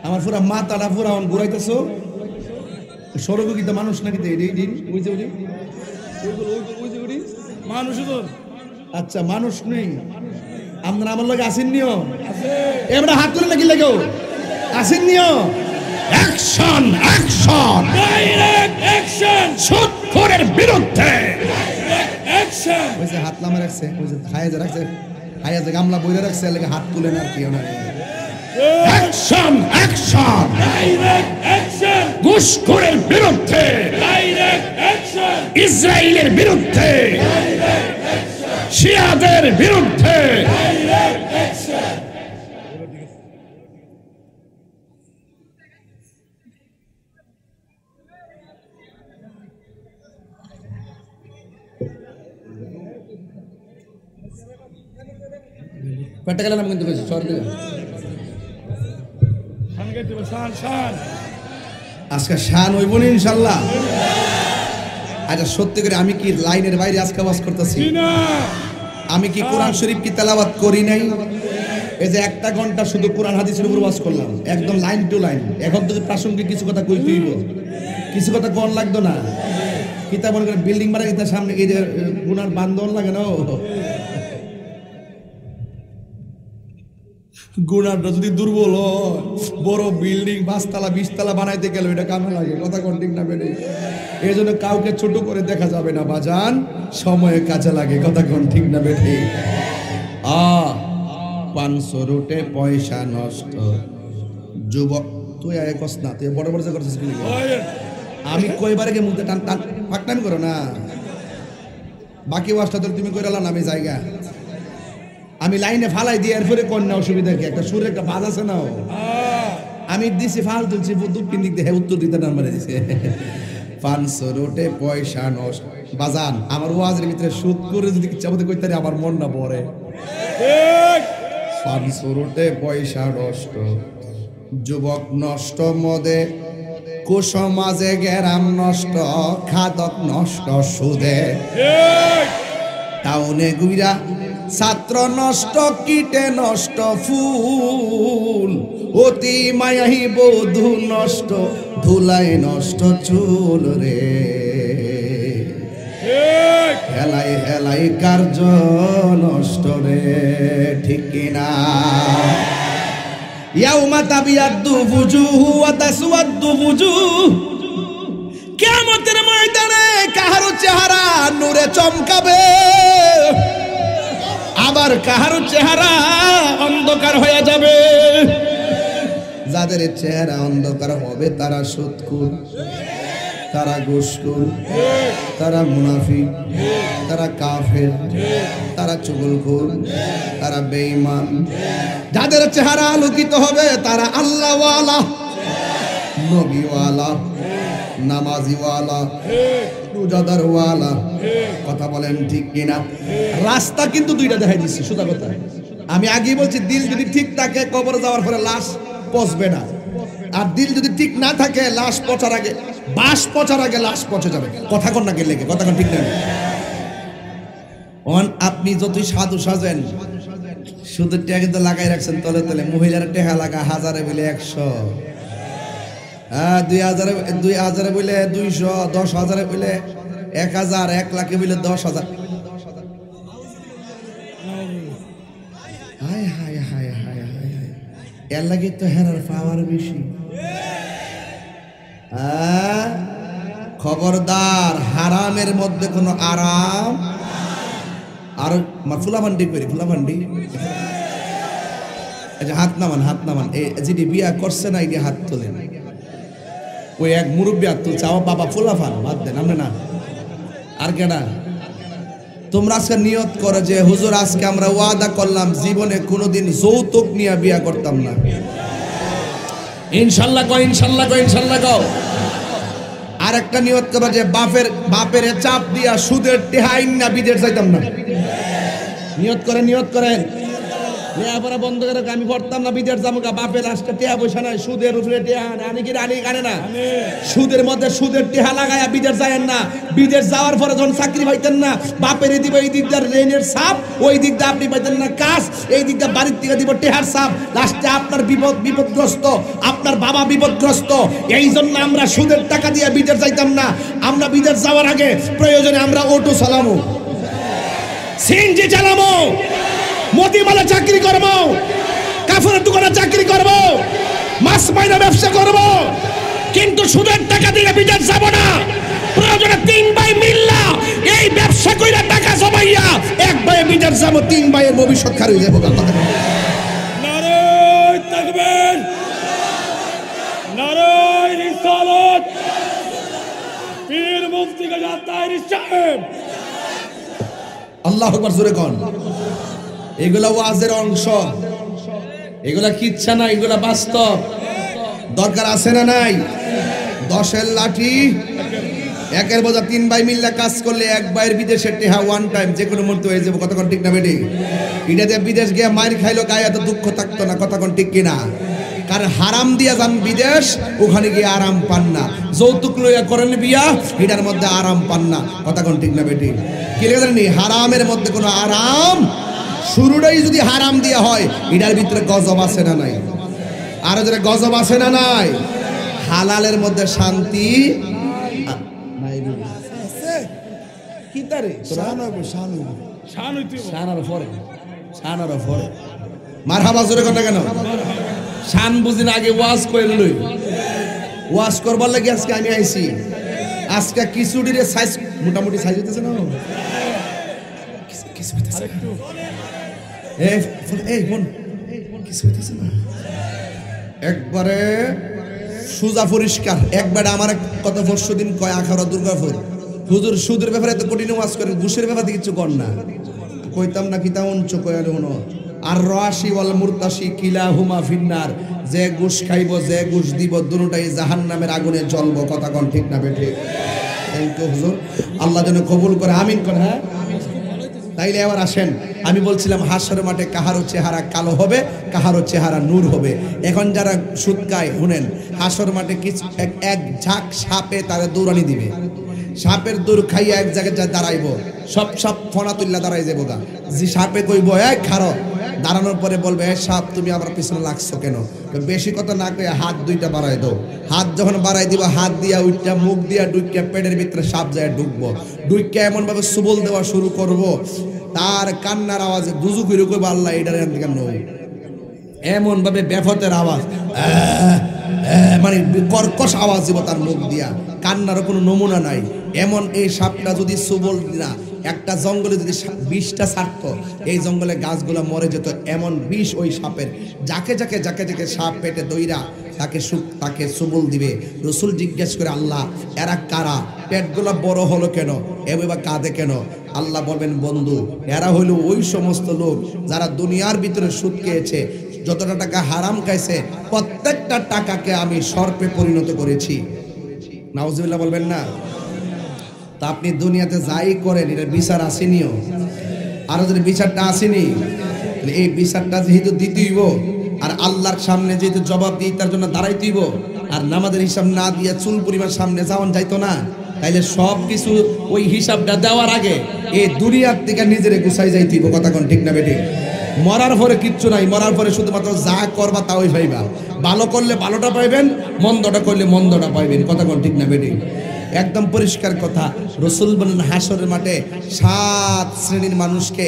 আমার পুরা মাথাটা পুরা ঘুরাইতেছ। সড়ক কিন্তু মানুষ নাকি? মানুষ তো আচ্ছা মানুষ নেই। আপনারা আমার লগে আসেন নিও, এবার হাত তুলে নাকি লেগেও আসেন নিও। অ্যাকশন, অ্যাকশন, ডাইরেক্ট অ্যাকশন সুদখোরের বিরুদ্ধে। অ্যাকশন। ওই যে হাত লামা রাখছে, ওই যে খায় যে রাখছে, হায়া যে গামলা বইরে রাখছে লাগে হাত তুলে না কি না অ্যাকশন অ্যাকশন ডাইরেক্ট অ্যাকশন ঘুষখোরের বিরুদ্ধে ডাইরেক্ট অ্যাকশন ইসরায়েলের বিরুদ্ধে ডাইরেক্ট অ্যাকশন শিয়াদের বিরুদ্ধে ডাইরেক্ট অ্যাকশন পেটে গেলাম কিন্তু বেশি শহর দিকে আজকে শান হইব না ইনশাল্লাহ। আচ্ছা সত্যি করে আমি কি লাইনের বাইরে আজকে আওয়াজ করতেছি? আমি কি কোরআন শরীফ কি তেলাওয়াত করি নাই? এই যে 1টা ঘন্টা শুধু কোরআন হাদিসের উপর ওয়াজ করলাম, একদম লাইন টু লাইন। এখন তো প্রাসঙ্গিক কিছু কথা কইতে হইব, কিছু কথা কোন লাগতো না। কিতাব মনে করে বিল্ডিং মারা কিতাব সামনে এই যে গুনার বান্ধন লাগে না, গুণাটা যদি দুর্বল হয় বড় বিল্ডিং 5 তলা 20 তলা বানাইতে গেলে এটা কামে লাগে, কথা কোন ঠিক না বেড়ে। এই জন্য কাউকে ছোট করে দেখা যাবে না বাজান, সময়ে কাজে লাগে, কথা কোন ঠিক না বেড়ে। 500 রুটে পয়সা নষ্ট যুবক, তুই আয় কস না, তুই বড় বড় যে করছিস কি? আমি কয়বারে গে মুখে টান টান ফাকটামি করো না, বাকি ওয়াজটা তো তুমি কইরালা না, আমি জায়গা আমি লাইনে ফালাই দিয়ে এরপরে কন্যা অসুবিধা কি? একটা সুরের একটা বাজ আছে না, আমি দিছি ফাল তুলছি দক্ষিণ দিক দিয়ে উত্তর দিতে নাম্বার দিছে। 500 রুটে পয়সা নষ্ট বাজান, আমার ওয়াজের ভিতরে সুদ করে যদি চাবতে কইতে আমার মন না পড়ে। 500 রুটে পয়সা নষ্ট যুবক নষ্ট মদে, কুসমাজে গেরাম নষ্ট, খাদক নষ্ট সুদে, টাউনে গুইরা ছাত্র নষ্ট, কীটে নষ্ট ফুল, অতি মায়াহি বধূ নষ্ট, ধুলাই নষ্ট চুল রে, হেলাই হেলাই কার্য নষ্ট রে, ঠিক কিনা? ইয়াউমা তাবিয়াদ্দু ফুজুহু ওয়া তাসওয়াদ্দু ফুজুহ, কিয়ামতের ময়দানে কাহারো চেহারা নূরে চমকাবে, আবার কাহারো চেহারা অন্ধকার হয়ে যাবে। যাদের চেহারা অন্ধকার হবে তারা সুদখোর, তারা ঘুষখোর, তারা মুনাফিক, তারা কাফের, তারা চুগলখোর, তারা বেঈমান। যাদের চেহারা আলোকিত হবে তারা আল্লাহওয়ালা, নবীওয়ালা, নামাজিওয়ালা, রোজাদারওয়ালা, কথা বলেন ঠিক কিনা? রাস্তা কিন্তু দুইটা দেখাই দিচ্ছি, সোজা কথা। আমি আগেই বলছি, দিল যদি ঠিক থাকে কবরে যাওয়ার পরে লাশ পচবে না, আর দিল যদি ঠিক না থাকে লাশ পচার আগে, বাস পচার আগে লাশ পচে যাবে, কথা কোন না গেলে, কথা কোন ঠিক না? আপনি যতই সাধু সাজেন, শুধু টেহা কিন্তু লাগাই রাখছেন তলে তলে। মহিলার টেহা লাগা 1000 বলে 100, 2000 বলে 200, 10,000 বলে 1000, 1 লাখে বলে 10,000। হায় হায় হায় হায় হায়, এর লাগে তো হেরার পাওয়ার বেশি। খবরদার, হারামের মধ্যে কোনো আরাম। আর ফুলামান্ডি করি, ফুলামান্ডি হাত নামান, হাত নামান। যিনি বিয়া করছে না এই হাত তোলেন, ওই এক মুরব্বী হাত তুলছে, আমার বাবা ফুলাফান বাদ দেন, আমরা না। আর কেনা তোমরা আজকে নিয়ত করো যে হুজুর আজকে আমরা ওয়াদা করলাম জীবনে কোনোদিন যৌতুক নিয়ে বিয়া করতাম না। ইনশাল্লাহ কও, ইনশাল্লাহ কও, ইনশাল্লাহ কও। আর একটা নিয়ত করবা যে বাপের চাপ দিয়া সুদের টেহা না বিদেশ যাইতাম না। নিয়ত করেন, নিয়ত করেন। লেখাপড়া বন্ধ করে আমি পড়তাম না, বিদেশ যাবো, বাপের আজকে টেহা পয়সা নাই, সুদের উপরে টেহা আনি কি আনি কানে না, সুদের মধ্যে সুদের টেহা লাগায়া বিদেশ যায়েন না। বিদেশ যাওয়ার পরে যখন চাকরি পাইতেন না, বাপের দিব এই দিকটা রেনের সাপ, ওই দিকটা আপনি পাইতেন না কাজ, এই দিকটা বাড়ির থেকে দিব টেহার সাপ, লাস্টে আপনার বিপদগ্রস্ত, আপনার বাবা বিপদগ্রস্ত। এই জন্য আমরা সুদের টাকা দিয়ে বিদেশ যাইতাম না। আমরা বিদেশ যাওয়ার আগে প্রয়োজনে আমরা অটো চালামো, সিএনজি চালামো, মতিমালা চাকরি করব, কাফনের দোকানে চাকরি করব, মাছ মাইনা ব্যবসা করব, কিন্তু সুদের টাকা দিয়ে বিদেশ যাব না। প্রয়োজনে 3 ভাই মিল্লা এই ব্যবসা কইরা টাকা জমাইয়া 1 ভাই বিদেশ যাব, 3 ভাইয়ের ভবিষ্যৎ খারাপ হয়ে যাবে। নারায়ে তাকবীর, নারায়ে রিসালাত, পীর মুফতি গাজী তাহেরী সাহেব। আল্লাহু আকবার, জোরে কোন। এগুলা ওয়াজের অংশ, এগুলা কিচ্ছা না, এগুলা বাস্তব। দরকার আছে না নাই? 10-এর লাঠি 1-এর বোঝা, 3 ভাই মিল্লা কাজ করলে 1 ভাইয়ের বিদেশের টেহা ওয়ান টাইম যে কোনো মুহূর্তে হয়ে যাবে। কতক্ষণ ঠিক না বেটি? এটা দিয়ে বিদেশ গিয়ে মায়ের খাইলো, গায়ে এত দুঃখ থাকতো না। কতক্ষণ ঠিক কিনা? কারণ হারাম দিয়া যান বিদেশ, ওখানে গিয়ে আরাম পান না। যৌতুক লইয়া করেন বিয়া, এটার মধ্যে আরাম পান না। কতক্ষণ ঠিক না বেটি? কি লেগে হারামের মধ্যে কোনো আরাম, শুরুটাই যদি হারাম দিয়া হয়, এটার ভিতরে গজব আছে না নাই? আরো যারা গজব আছে না নাই? হালালের মধ্যে শান্তি নাই। কি তারে মারহাবা জোরে কথা কেন? শান বুঝিন আগে ওয়াজ করে লই, ওয়াজ করবার লাগে আজকে আমি আইছি। আজকে কিছুটির সাইজ মোটামুটি সাইজ হইতেছে না? কিছু হইতেছে এই বোন, কিছু হইতেছে না? একবারে সুজা পরিষ্কার। একবারে আমার কথা পরশুদিন কয় আখাড়া দুর্গাপুর হুজুর সুদের ব্যাপারে এত কঠিন ওয়াজ করেন, ঘুষের ব্যাপারে কিছু কর না। কইতাম না কিতা অঞ্চ কয়ার হনো। আর রাশি ওয়াল মুরতাশি কিলা হুমা ফিন্নার, যে ঘুষ খাইব যে ঘুষ দিব দুটোটাই জাহান্নামের আগুনে জ্বলবো। কথা কোন ঠিক না বেঠে? থ্যাংক ইউ হুজুর, আল্লাহ যেন কবুল করে, আমিন করে। হ্যাঁ, তাইলে এবার আসেন, আমি বলছিলাম হাসরের মাঠে কাহারও চেহারা কালো হবে, কাহারও চেহারা নূর হবে। এখন যারা সুদ খায় শুনেন, হাসর মাঠে কিছু এক ঝাঁক সাপে তারা দৌড়ানি দিবে। সাপের দৌড় খাইয়া এক জায়গায় যা দাঁড়াইব, সব সাপ ফনা তুল্লা দাঁড়াই যাবো গা। যে সাপে কইব এক খারো, দাঁড়ানোর পরে বলবে এ সাপ তুমি আমার পিছনে লাগছো কেন? বেশি কথা না কয়ে হাত দুইটা বাড়াই দাও। হাত যখন বাড়াই দিব, হাত দিয়া উইটা মুখ দিয়া ডুইকা পেটের ভিতরে সাপ যায় ঢুকবো। ডুইকা এমন ভাবে সুবল দেওয়া শুরু করব, তার কান্নার আওয়াজে দুজু করে কইব আল্লাহ এটার কেন? এমন ভাবে ব্যাফতের আওয়াজ, মানে কর্কশ আওয়াজ দিব তার মুখ দিয়া, কান্নারও কোনো নমুনা নাই। এমন এই সাপটা যদি সুবল না, একটা জঙ্গলে যদি 20টা ছাড়তো, এই জঙ্গলে গাছগুলো মরে যেত। এমন বিষ ওই সাপের। যাকে যাকে যাকে যাকে সাপ পেটে দইরা তাকে সুবল দিবে। রসুল জিজ্ঞেস করে আল্লাহ এরা কারা, পেটগুলো বড় হলো কেন, এবার কাঁদে কেন? আল্লাহ বলবেন বন্ধু, এরা হলো ওই সমস্ত লোক যারা দুনিয়ার ভিতরে সুদ খেয়েছে, যতটা টাকা হারাম খাইছে, প্রত্যেকটা টাকাকে আমি সর্পে পরিণত করেছি। নাউজুবিল্লাহ বলবেন না? তা আপনি দুনিয়াতে যাই করেন, এটার বিচার আসেনিও। আরো যদি বিচারটা আসেনি, এই বিচারটা যেহেতু দিতেইব, আর আল্লাহর সামনে যেহেতু জবাব দিই, তার জন্য দাঁড়াইতেইব। আর নামাজের হিসাব না দিয়ে চুল পরিমাণ সামনে যাওয়ান যাইতো না। তাইলে সব কিছু ওই হিসাবটা দেওয়ার আগে এই দুনিয়ার থেকে নিজেরে গুছাই যাইতেইব। কথা কোন ঠিক না বেঠিক? মরার পরে কিচ্ছু নাই, মরার পরে শুধুমাত্র যা করবা তাই পাইবা। ভালো করলে ভালোটা পাইবেন, মন্দটা করলে মন্দটা পাইবেন। কথা কোন ঠিক না বেঠিক? একদম পরিষ্কার কথা। রসুল বলেন হাসরের মাঠে 7 শ্রেণীর মানুষকে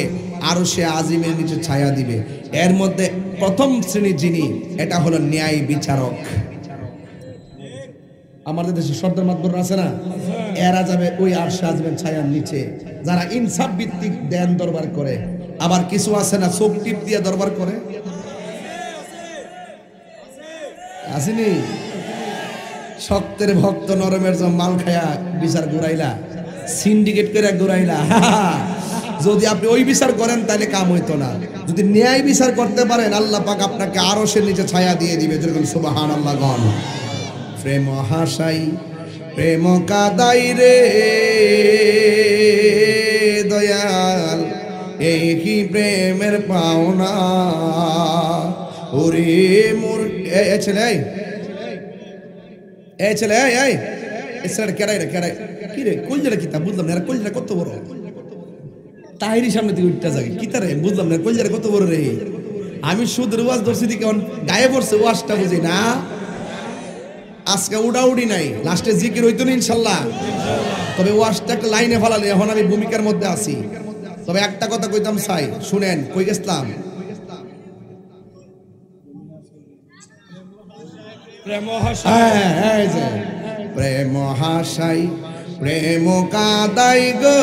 আরশে আজিমের নিচে ছায়া দিবে। এর মধ্যে প্রথম শ্রেণীর যিনি, এটা হলো ন্যায় বিচারক। আমাদের দেশে সর্দার মাতবর আছে না, এরা যাবে ওই আরশে আজিমের ছায়ার নিচে। যারা ইনসাফ ভিত্তিক দেন দরবার করে। আবার কিছু আছে না চোখ টিপ দিয়ে দরবার করে, আসেনি? শক্তের ভক্ত নরমের জন্য মাল খায়া বিচার ঘুরাইলা, সিন্ডিকেট করে ঘুরাইলা। যদি আপনি ওই বিচার করেন তাহলে কাম হইতো না। যদি ন্যায় বিচার করতে পারেন, আল্লাহ পাক আপনাকে আরশের নিচে ছায়া দিয়ে দিবে। যেরকম সুবহানাল্লাহ গণ। প্রেম হাসাই প্রেম কাদাই রে দয়াল, এই কি প্রেমের পাওনা। ওরে মোর ছেলে, এই ছেলে, এই ছেলে কেড়াই রে, কেড়াই কি রে? কলজাটা কিতা বুঝলাম না, কলজাটা কত বড়? তাহিরি সামনে থেকে উঠতে যাবে কিতা রে, বুঝলাম না কলজাটা কত বড় রে? আমি সুদের ওয়াজ ধরছি দিকে গায়ে পড়ছে, ওয়াজটা বুঝি না। আজকে উড়াউড়ি নাই, লাস্টে জিকির হইতো না ইনশাল্লাহ। তবে ওয়াজটা একটা লাইনে ফেলালে, এখন আমি ভূমিকার মধ্যে আছি। তবে একটা কথা কইতাম চাই, শুনেন। কই গেছিলাম? প্রেম হাসাই প্রেম কাদাই গো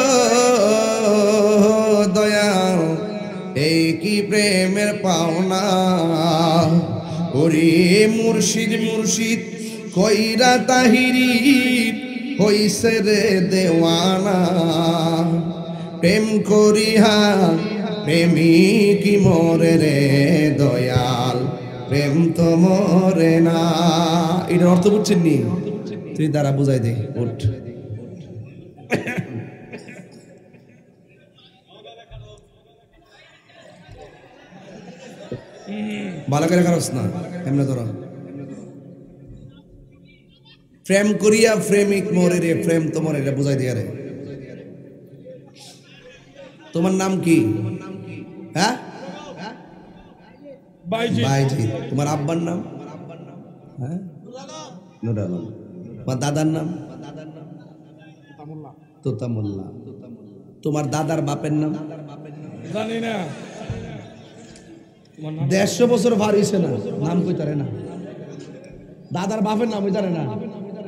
দয়াল, এই কি প্রেমের পাওনা। ওরে মুর্শিদ মুর্শিদ কইরা তাহিরি হইছে রে দেওয়ানা। প্রেম করিয়া প্রেমিক মরে রে দয়াল, প্রেম তো মরে না। এটার অর্থ বুঝছেন নি? তুই দ্বারা বুঝাই দে। উঠ ভালো করে খারস না, এমনি ধরো। প্রেম করিয়া প্রেমিক মরে রে, প্রেম তো মরে রে, বুঝাই দিয়া রে। তোমার নাম কি? হ্যাঁ, বাইজি। তোমার আব্বার নাম? হ্যাঁ, নুর আলম। তোমার দাদার নাম? তোতা মোল্লা। তোমার দাদার বাপের নাম? জানি না। 150 বছর ভার হইছে না, নাম কইতারে না। দাদার বাপের নাম হইতারে না।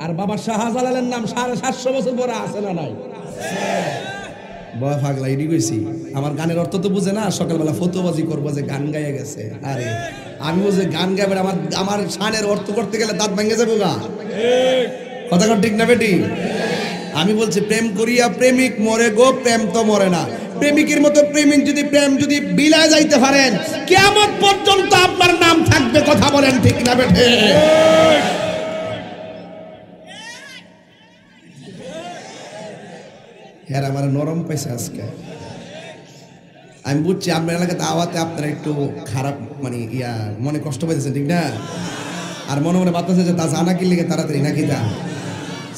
আর বাবা শাহজালালের নাম 750 বছর পরে আছে না নাই? বয় পাগলা, এডি কইছি। আমার গানের অর্থ তো বুঝে না, সকালবেলা ফতোবাজি করবো যে গান গাইয়া গেছে। আরে আমি বুঝে গান গাইবে, আমার শানের অর্থ করতে গেলে দাঁত ভেঙে যাবো গা। কথা কন ঠিক না বেটি? আমি বলছি প্রেম করিয়া প্রেমিক মরে গো, প্রেম তো মরে না। প্রেমিকের মতো প্রেমিক যদি প্রেম যদি বিলায় যাইতে পারেন, কিয়ামত পর্যন্ত আপনার নাম থাকবে। কথা বলেন ঠিক না বেটে? হ্যাঁ, আমার নরম পাইছে আজকে। আমি বুঝছি আপনার এলাকাতে আওয়াতে আপনারা একটু খারাপ, মানে মনে কষ্ট পাইতেছেন, ঠিক না? আর মনে মনে বাতাসে যে তা জানা কি লিখে তাড়াতাড়ি নাকি তা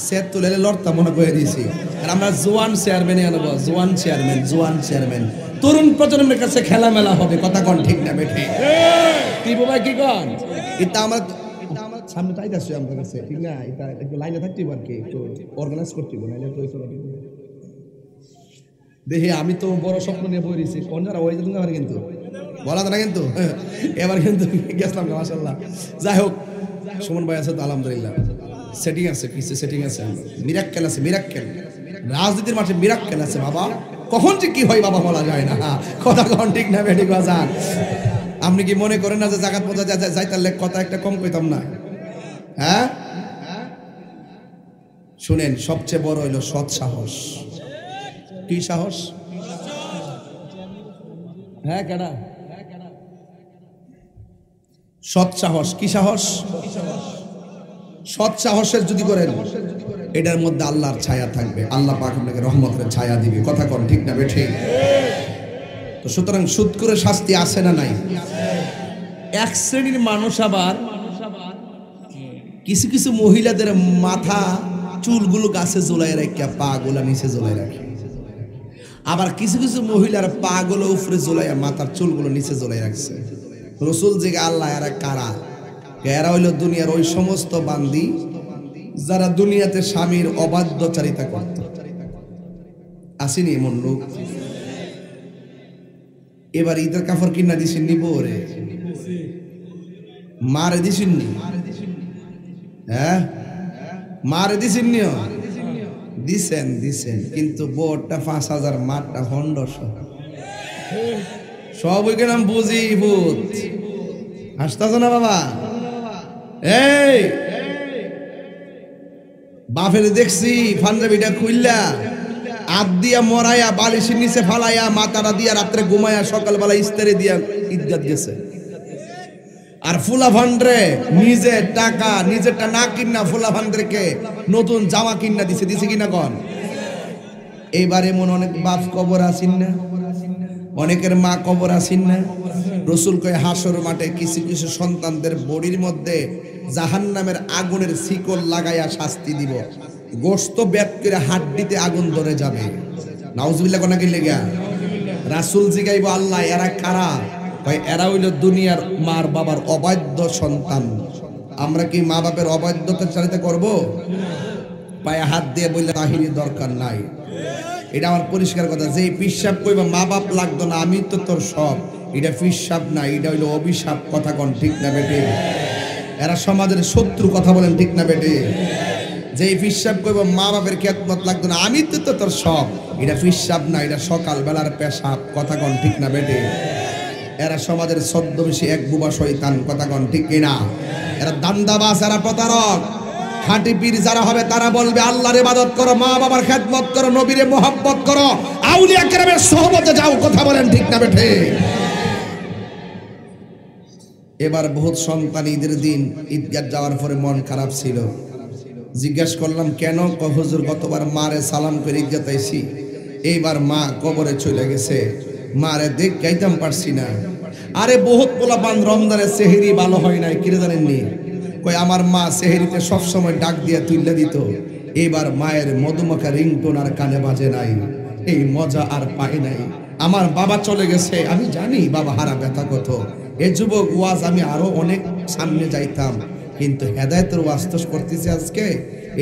সেট তুলে লড়তা মনে করে দিয়েছি। আর আমরা জোয়ান চেয়ারম্যানে আনবো, জোয়ান চেয়ারম্যান। তরুণ প্রজন্মের কাছে খেলামেলা হবে। কথা কন ঠিক না বেঠে? টিপু ভাই কি কন? এটা আমার সামনে তাই আসছে আমার কাছে, ঠিক না? এটা একটু লাইনে থাকতে আর কি, একটু অর্গানাইজ করতে হবে, নাইলে তো দেখি আমি তো বড় স্বপ্ন নিয়ে বই রয়েছি। কোন যারা ওই যেতে পারে কিন্তু বলা না, কিন্তু এবার কিন্তু গেছিলাম না, মাশাআল্লাহ। যাই হোক, সুমন ভাই আছে তো আলহামদুলিল্লাহ, সেটিং আছে, পিছে সেটিং আছে, মিরাক্কেল আছে, মিরাক্কেল। রাজনীতির মাঠে মিরাক্কেল আছে বাবা, কখন যে কি হয় বাবা বলা যায় না। কথা কখন ঠিক না বেঠিক বাজান? আপনি কি মনে করেন না যে জাকাত মজা যাইতার লেখ কথা একটা কম কইতাম না? হ্যাঁ, শুনেন, সবচেয়ে বড় হইল সৎ সাহস। কি সাহস? হ্যাঁ, কেডা? সৎ সাহস। কি সাহস? সৎ সাহসের যদি করেন, এটার মধ্যে আল্লাহর ছায়া থাকবে, আল্লাহ পাক আপনাকে রহমতের ছায়া দিবে। কথা কন ঠিক না বেঠিক? তো সুতরাং সুদ করে শাস্তি আছে না নাই? এক শ্রেণীর মানুষ আবার কিছু কিছু মহিলাদের মাথা চুলগুলো গাছে ঝোলাই রাখে, পা গুলা নিচে ঝোলাই রাখে। আবার কিছু কিছু মহিলার পা গুলো উপরে ঝোলাইয়া মাথার চুলগুলো নিচে ঝোলাই রাখছে। রসুল জিগে আল্লাহ এরা কারা? এরা হইল দুনিয়ার ওই সমস্ত বান্দি যারা দুনিয়াতে স্বামীর অবাধ্যচারিতা করত। আসেনি এমন লোক? এবার ঈদের কাপড় কিনা দিছেননি বউরে? মারে দিছেননি? হ্যাঁ, মারে দিছেননি? দিছেন, কিন্তু বোর্ডটা 5000, মারটা 1500। সব ওইখানে আমি বুঝি ভূত। হাসতাছ না বাবা? এই বাফের দেখছি পাঞ্জাবিটা খুললা হাত দিয়া মরাইয়া বালিশের নিচে ফালাইয়া মাথাটা দিয়া রাত্রে ঘুমাইয়া সকালবেলা ইস্তারি দিয়া ঈদগাহ গেছে। আর ফুলা ভান্ডরে নিজে টাকা নিজেরটা না কিনা ফুলা ভান্ডরেকে নতুন জামা কিনা দিছে কিনা কন? এইবারে মনে অনেক বাপ কবর আসিন না, অনেকের মা কবর আসিন না। রসুল কয় হাসর মাঠে কিছু কিছু সন্তানদের বডির মধ্যে জাহান্নামের আগুনের শিকল লাগাইয়া শাস্তি দিব, গোশত বেত করে হাড্ডিতে আগুন ধরে যাবে। নাউজুবিল্লাহ কোনা কি লেগা? রাসূল জিগাইব আল্লাহ এরা কারা? কয় এরা হইল দুনিয়ার মার বাবার অবাধ্য সন্তান। আমরা কি মা বাপের অবাধ্যতার চালিত করব? পায়ে হাত দিয়ে বললে তাহিরি দরকার নাই। এটা আমার পরিষ্কার কথা। যে পিসাব কইবা মা বাপ লাগতো না, আমি তো তোর সব, এটা পিসাব না, এটা হইলো অভিশাপ। কথা কন ঠিক না বেটে? এরা সমাজের শত্রু। কথা বলেন ঠিক না বেটে? যে ফিসাব কইব মা বাপের খেদমত লাগতো না, আমি তো তোর সব, এটা ফিসাব না, এটা সকাল বেলার পেশাব। কথা কন ঠিক না বেটে? এরা সমাজের ছদ্মবেশী এক বুবা শয়তান। কথা কন ঠিক কিনা? এরা দান্দাবাজ, এরা প্রতারক। খাঁটি পীর যারা হবে তারা বলবে আল্লাহর ইবাদত করো, মা বাবার খেদমত করো, নবীরে মোহাব্বত করো, আউলিয়া কেরামের সোহবতে যাও। কথা বলেন ঠিক না বেঠে? এবার বহুত সন্তান ঈদের দিন ঈদগাহ যাওয়ার পরে মন খারাপ ছিল। জিজ্ঞেস করলাম কেন? হুজুর গতবার মারে সালাম করে ঈদগাহ তাইছি, এইবার মা কবরে চলে গেছে, মারে দেখ গাইতাম পারছি না। আরে বহুত পোলাপান রমজানের সেহরি ভালো হয় নাই, কিরে জানেননি? কই আমার মা সেহরিতে সবসময় ডাক দিয়া তুইলা দিত, এবার মায়ের মধুমাখা রিংটোন আর কানে বাজে নাই, এই মজা আর পাই নাই। আমার বাবা চলে গেছে, আমি জানি বাবা হারা ব্যথা কত। এ যুবক ওয়াজ আমি আরো অনেক সামনে যাইতাম, কিন্তু হেদায়েতের ওয়াজ তো করতেছি আজকে,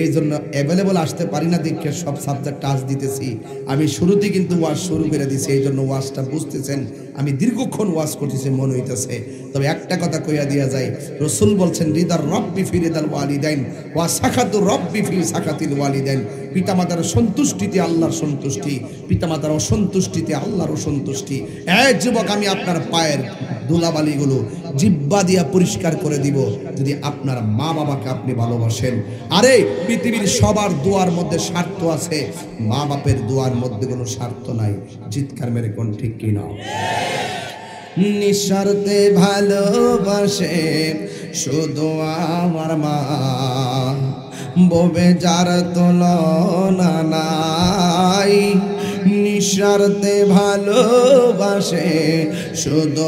এই জন্য অ্যাভেলেবল আসতে পারি না, দেখে সব সাবজেক্ট টাচ দিতেছি। আমি শুরুতে কিন্তু ওয়াজ শুরু করে দিছি, এই জন্য ওয়াজটা বুঝতেছেন আমি দীর্ঘক্ষণ ওয়াজ করতেছি মনে হইতেছে। তবে একটা কথা কইয়া দিয়া যায়, রসুল বলছেন রিদার রব্বি ফি রিদাল ওয়ালিদাইন ওয়া সাখাতু রব্বি ফি সাখাতিল ওয়ালিদাইন। পিতামাতার সন্তুষ্টিতে আল্লাহর সন্তুষ্টি, পিতামাতার অসন্তুষ্টিতে আল্লাহর অসন্তুষ্টি। এই যুবক, আমি আপনার পায়ের ধুলাবালিগুলো জিব্বা দিয়া পরিষ্কার করে দিব যদি আপনার মা বাবাকে আপনি ভালোবাসেন। আরে পৃথিবীর সবার দোয়ার মধ্যে স্বার্থ আছে, মা বাপের দোয়ার মধ্যে কোনো স্বার্থ নাই। চিৎকার মেরে কোন ঠিক কিনা? নিঃস্বার্থে ভালোবাসে শুধু আমার মা, ববে যার তুলনা নাই। নিঃস্বার্থে ভালোবাসে শুধু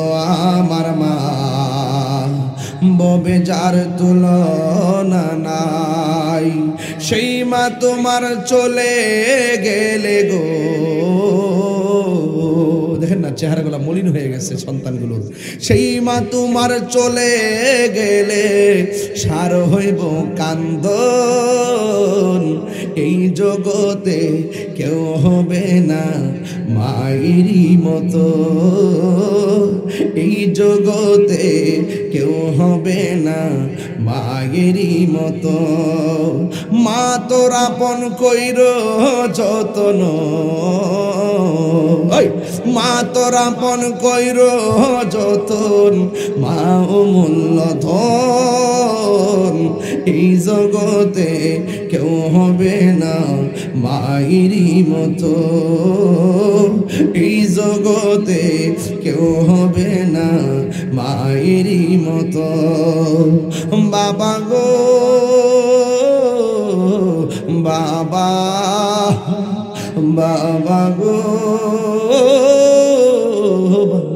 আমার মা, ববে যার তুলনা নাই। সেই মা তোমার চলে গেলে গো, দেখেন না চেহারাগুলো মলিন হয়ে গেছে সন্তানগুলোর। সেই মা তোমার চলে গেলে সার হইব কান্দন, এই জগতে কেউ হবে না মায়েরই মতো, এই জগতে কেউ হবে না মায়েরই মতো। মা তোর আপন কইর যতন, মা তোর আপন কইর যতন, মা অমূল্য ধন, এই জগতে কেউ হবে না মায়েরই মতো, এই জগতে কেউ হবে না মায়েরই মতো। বাবা গো বাবা, বাবা গো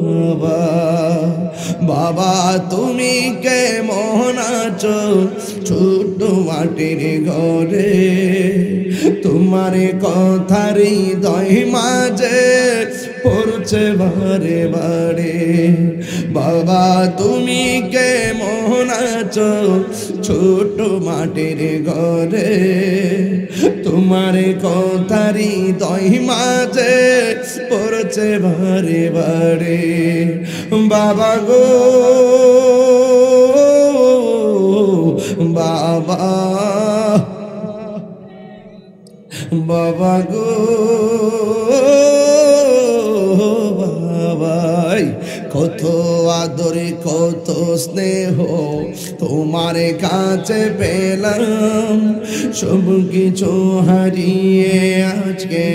বাবা, বাবা তুমি কেমন আছো ছোট মাটির ঘরে, তোমার কথারই হৃদয় মাঝে পড়ছে বারে বারে। বাবা তুমি কেমন আছো ছোট মাটির ঘরে, তোমার কথারই হৃদয় মাঝে পড়ছে বারে বারে। বাবা গো বাবা, বাবা গো বাবাই, কত আদরে কত স্নেহ তোমার কাছে পেলাম, সব কিছু হারিয়ে আজকে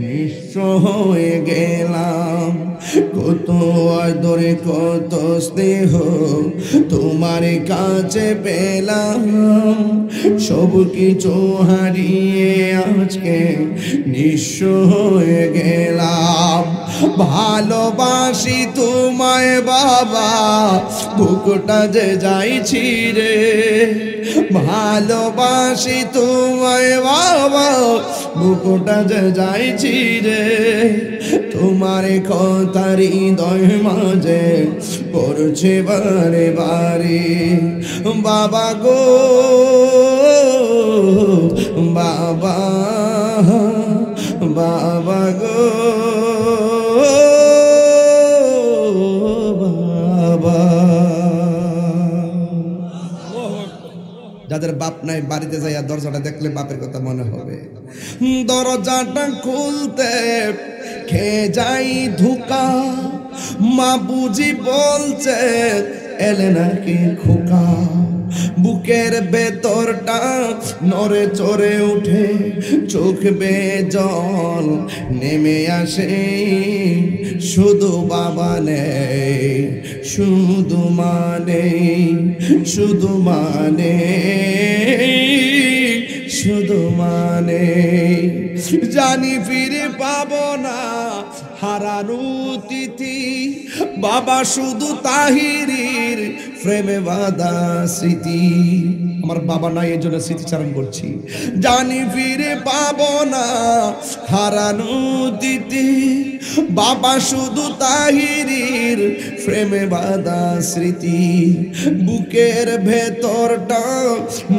নিঃস্ব হয়ে গেলাম। কত আদরে কত স্নেহ তোমার কাছে পেলাম, সব কিছু হারিয়ে আজকে নিঃস্ব হয়ে গেলাম। ভালোবাসি তোমায় বাবা, বুকটা যে যাইছি রে, ভালোবাসি তোমায় বাবা, বুকটা যে যাইছি রে, তোমার কথার হৃদয় মাঝে পড়ছে বারে বারে। বাবা গো বাবা, বাবা গো বাবা। যাদের বাপ নাই, বাড়িতে যাইয়া দরজাটা দেখলে বাপের কথা মনে হবে। দরজাটা খুলতে খেয়ে যাই ধোকা, মা বুঝি বলছে এলে নাকি খোকা। বুকের ভেতরটা নড়ে চড়ে উঠে, চোখ বেয়ে জল নেমে আসে। শুধু বাবা নেই, শুধু মানে, শুধু মানে, শুধু মানে। জানি ফিরে পাবো না হারানো তিথি, বাবা শুধু তাহিরির প্রেমে বাঁধা স্মৃতি। আমার বাবা নাই, এই জন্য স্মৃতিচারণ করছি। জানি ফিরে পাবো না হারানো তিথি, বাবা শুধু তাহিরির প্রেমে বাঁধা স্মৃতি। বুকের ভেতরটা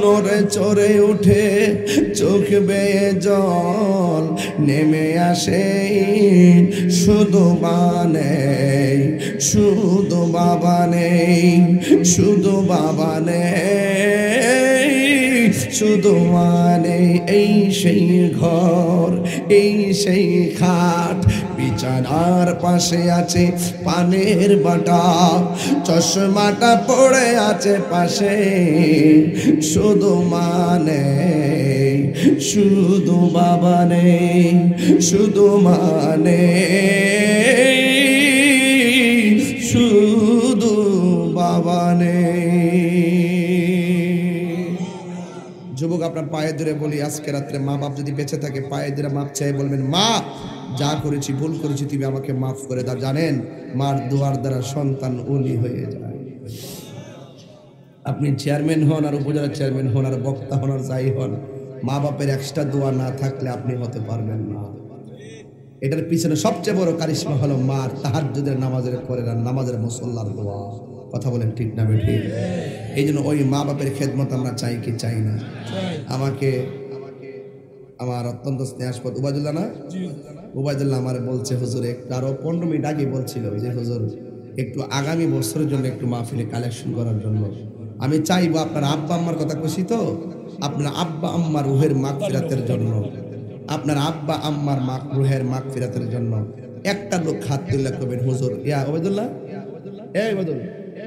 নড়ে চড়ে উঠে, চোখ বেয়ে জল নেমে আসে। শুধু মানে, শুধু বাবা নেই, শুধু বাবা নেই, শুধু মানে। এই সেই ঘর, এই সেই খাট, বিছানার পাশে আছে পানের বাটা, চশমাটা পড়ে আছে পাশে। শুধু মানে, শুধু বাবা নেই, শুধু মানে, শুধু বাবা নেই। যুবক, আপনার পায়ে ধরে বলি, আজকে রাত্রে মা বাপ যদি বেঁচে থাকে পায়ে ধরে মাপ চাই বলবেন, মা যা করেছি ভুল করেছি, তুমি আমাকে মাফ করে দাও। জানেন মার দোয়ার দ্বারা সন্তান ওলি হয়ে যায়। আপনি চেয়ারম্যান হন আর উপজেলা চেয়ারম্যান হন আর বক্তা হন আর যাই হন, মা বাপের এক্সট্রা দোয়া না থাকলে আপনি হতে পারবেন না। এটার পিছনে সবচেয়ে বড় কারিশমা হলো মার তাহাজ্জুদের নামাজের পরে নামাজের মুসল্লার দোয়া। কথা বলেন ঠিক না ঠিক? এই জন্য ওই মা বাপের খেদমত আমরা চাই কি চাই না? আমাকে আমার অত্যন্ত স্নেহাস্পদ উবায়দুল্লাহ না, উবায়দুল্লাহ আমার বলছে, হুজুর একটু আরো 15 মিনিট আগে বলছিল যে হুজুর একটু আগামী বছরের জন্য একটু মাহফিলে কালেকশন করার জন্য। আমি চাইবো আপনার আব্বা আম্মার কথা কইছি তো, আপনার আব্বা আম্মার রুহের মাগফিরাতের জন্য, আপনার আব্বা আম্মার রুহের মাগফিরাতের জন্য একটা লোক হাত তুলে করবেন, হুজুর ইয়া উবায়দুল্লাহ, এই উবায়দুল,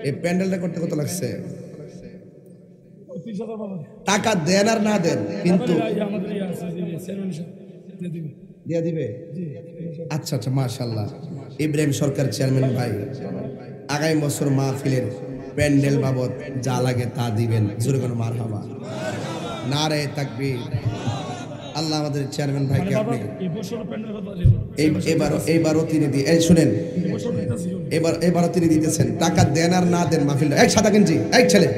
এই প্যান্ডেলটা করতে কত লাগছে? টাকা দেন আর না দেন কিন্তু দিয়ে দিবে। আচ্ছা আচ্ছা, মাশাআল্লাহ। ইব্রাহিম সরকার চেয়ারম্যান ভাই আগামী বছর মাহফিলের প্যান্ডেল বাবদ যা লাগে তা দিবেন। জোরে করে মারহাবা, নারে তাকবীর। আল্লাহ আমাদের চেয়ারম্যান ভাইকে আপনি এবারও তিনি দিয়ে, এই শুনেন, এবারও তিনি দিতেছেন। টাকা দেন আর না দেন মাহফিল, এক সাদা গেঞ্জি, এক ছেলে,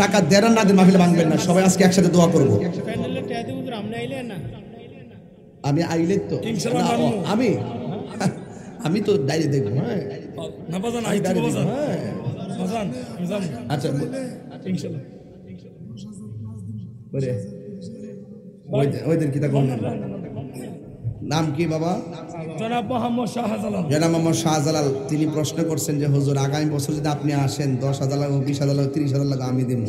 টাকা দেন আর না দেন মাহফিলে ভাঙবেন না। সবাই আজকে একসাথে দোয়া করবো। আমি আইলে তো আমি তো ডাইরে দেখবো। হ্যাঁ আচ্ছা, ওই দিন কি নাম কি বাবা? জনাব মোহাম্মদ শাহজালাল। তিনি প্রশ্ন করছেন যে হুজুর আগামী বছর যদি আপনি আসেন 10,000 লাগবে, 20,000 লাগবে, 30,000 লাগবে, আমি দেবো।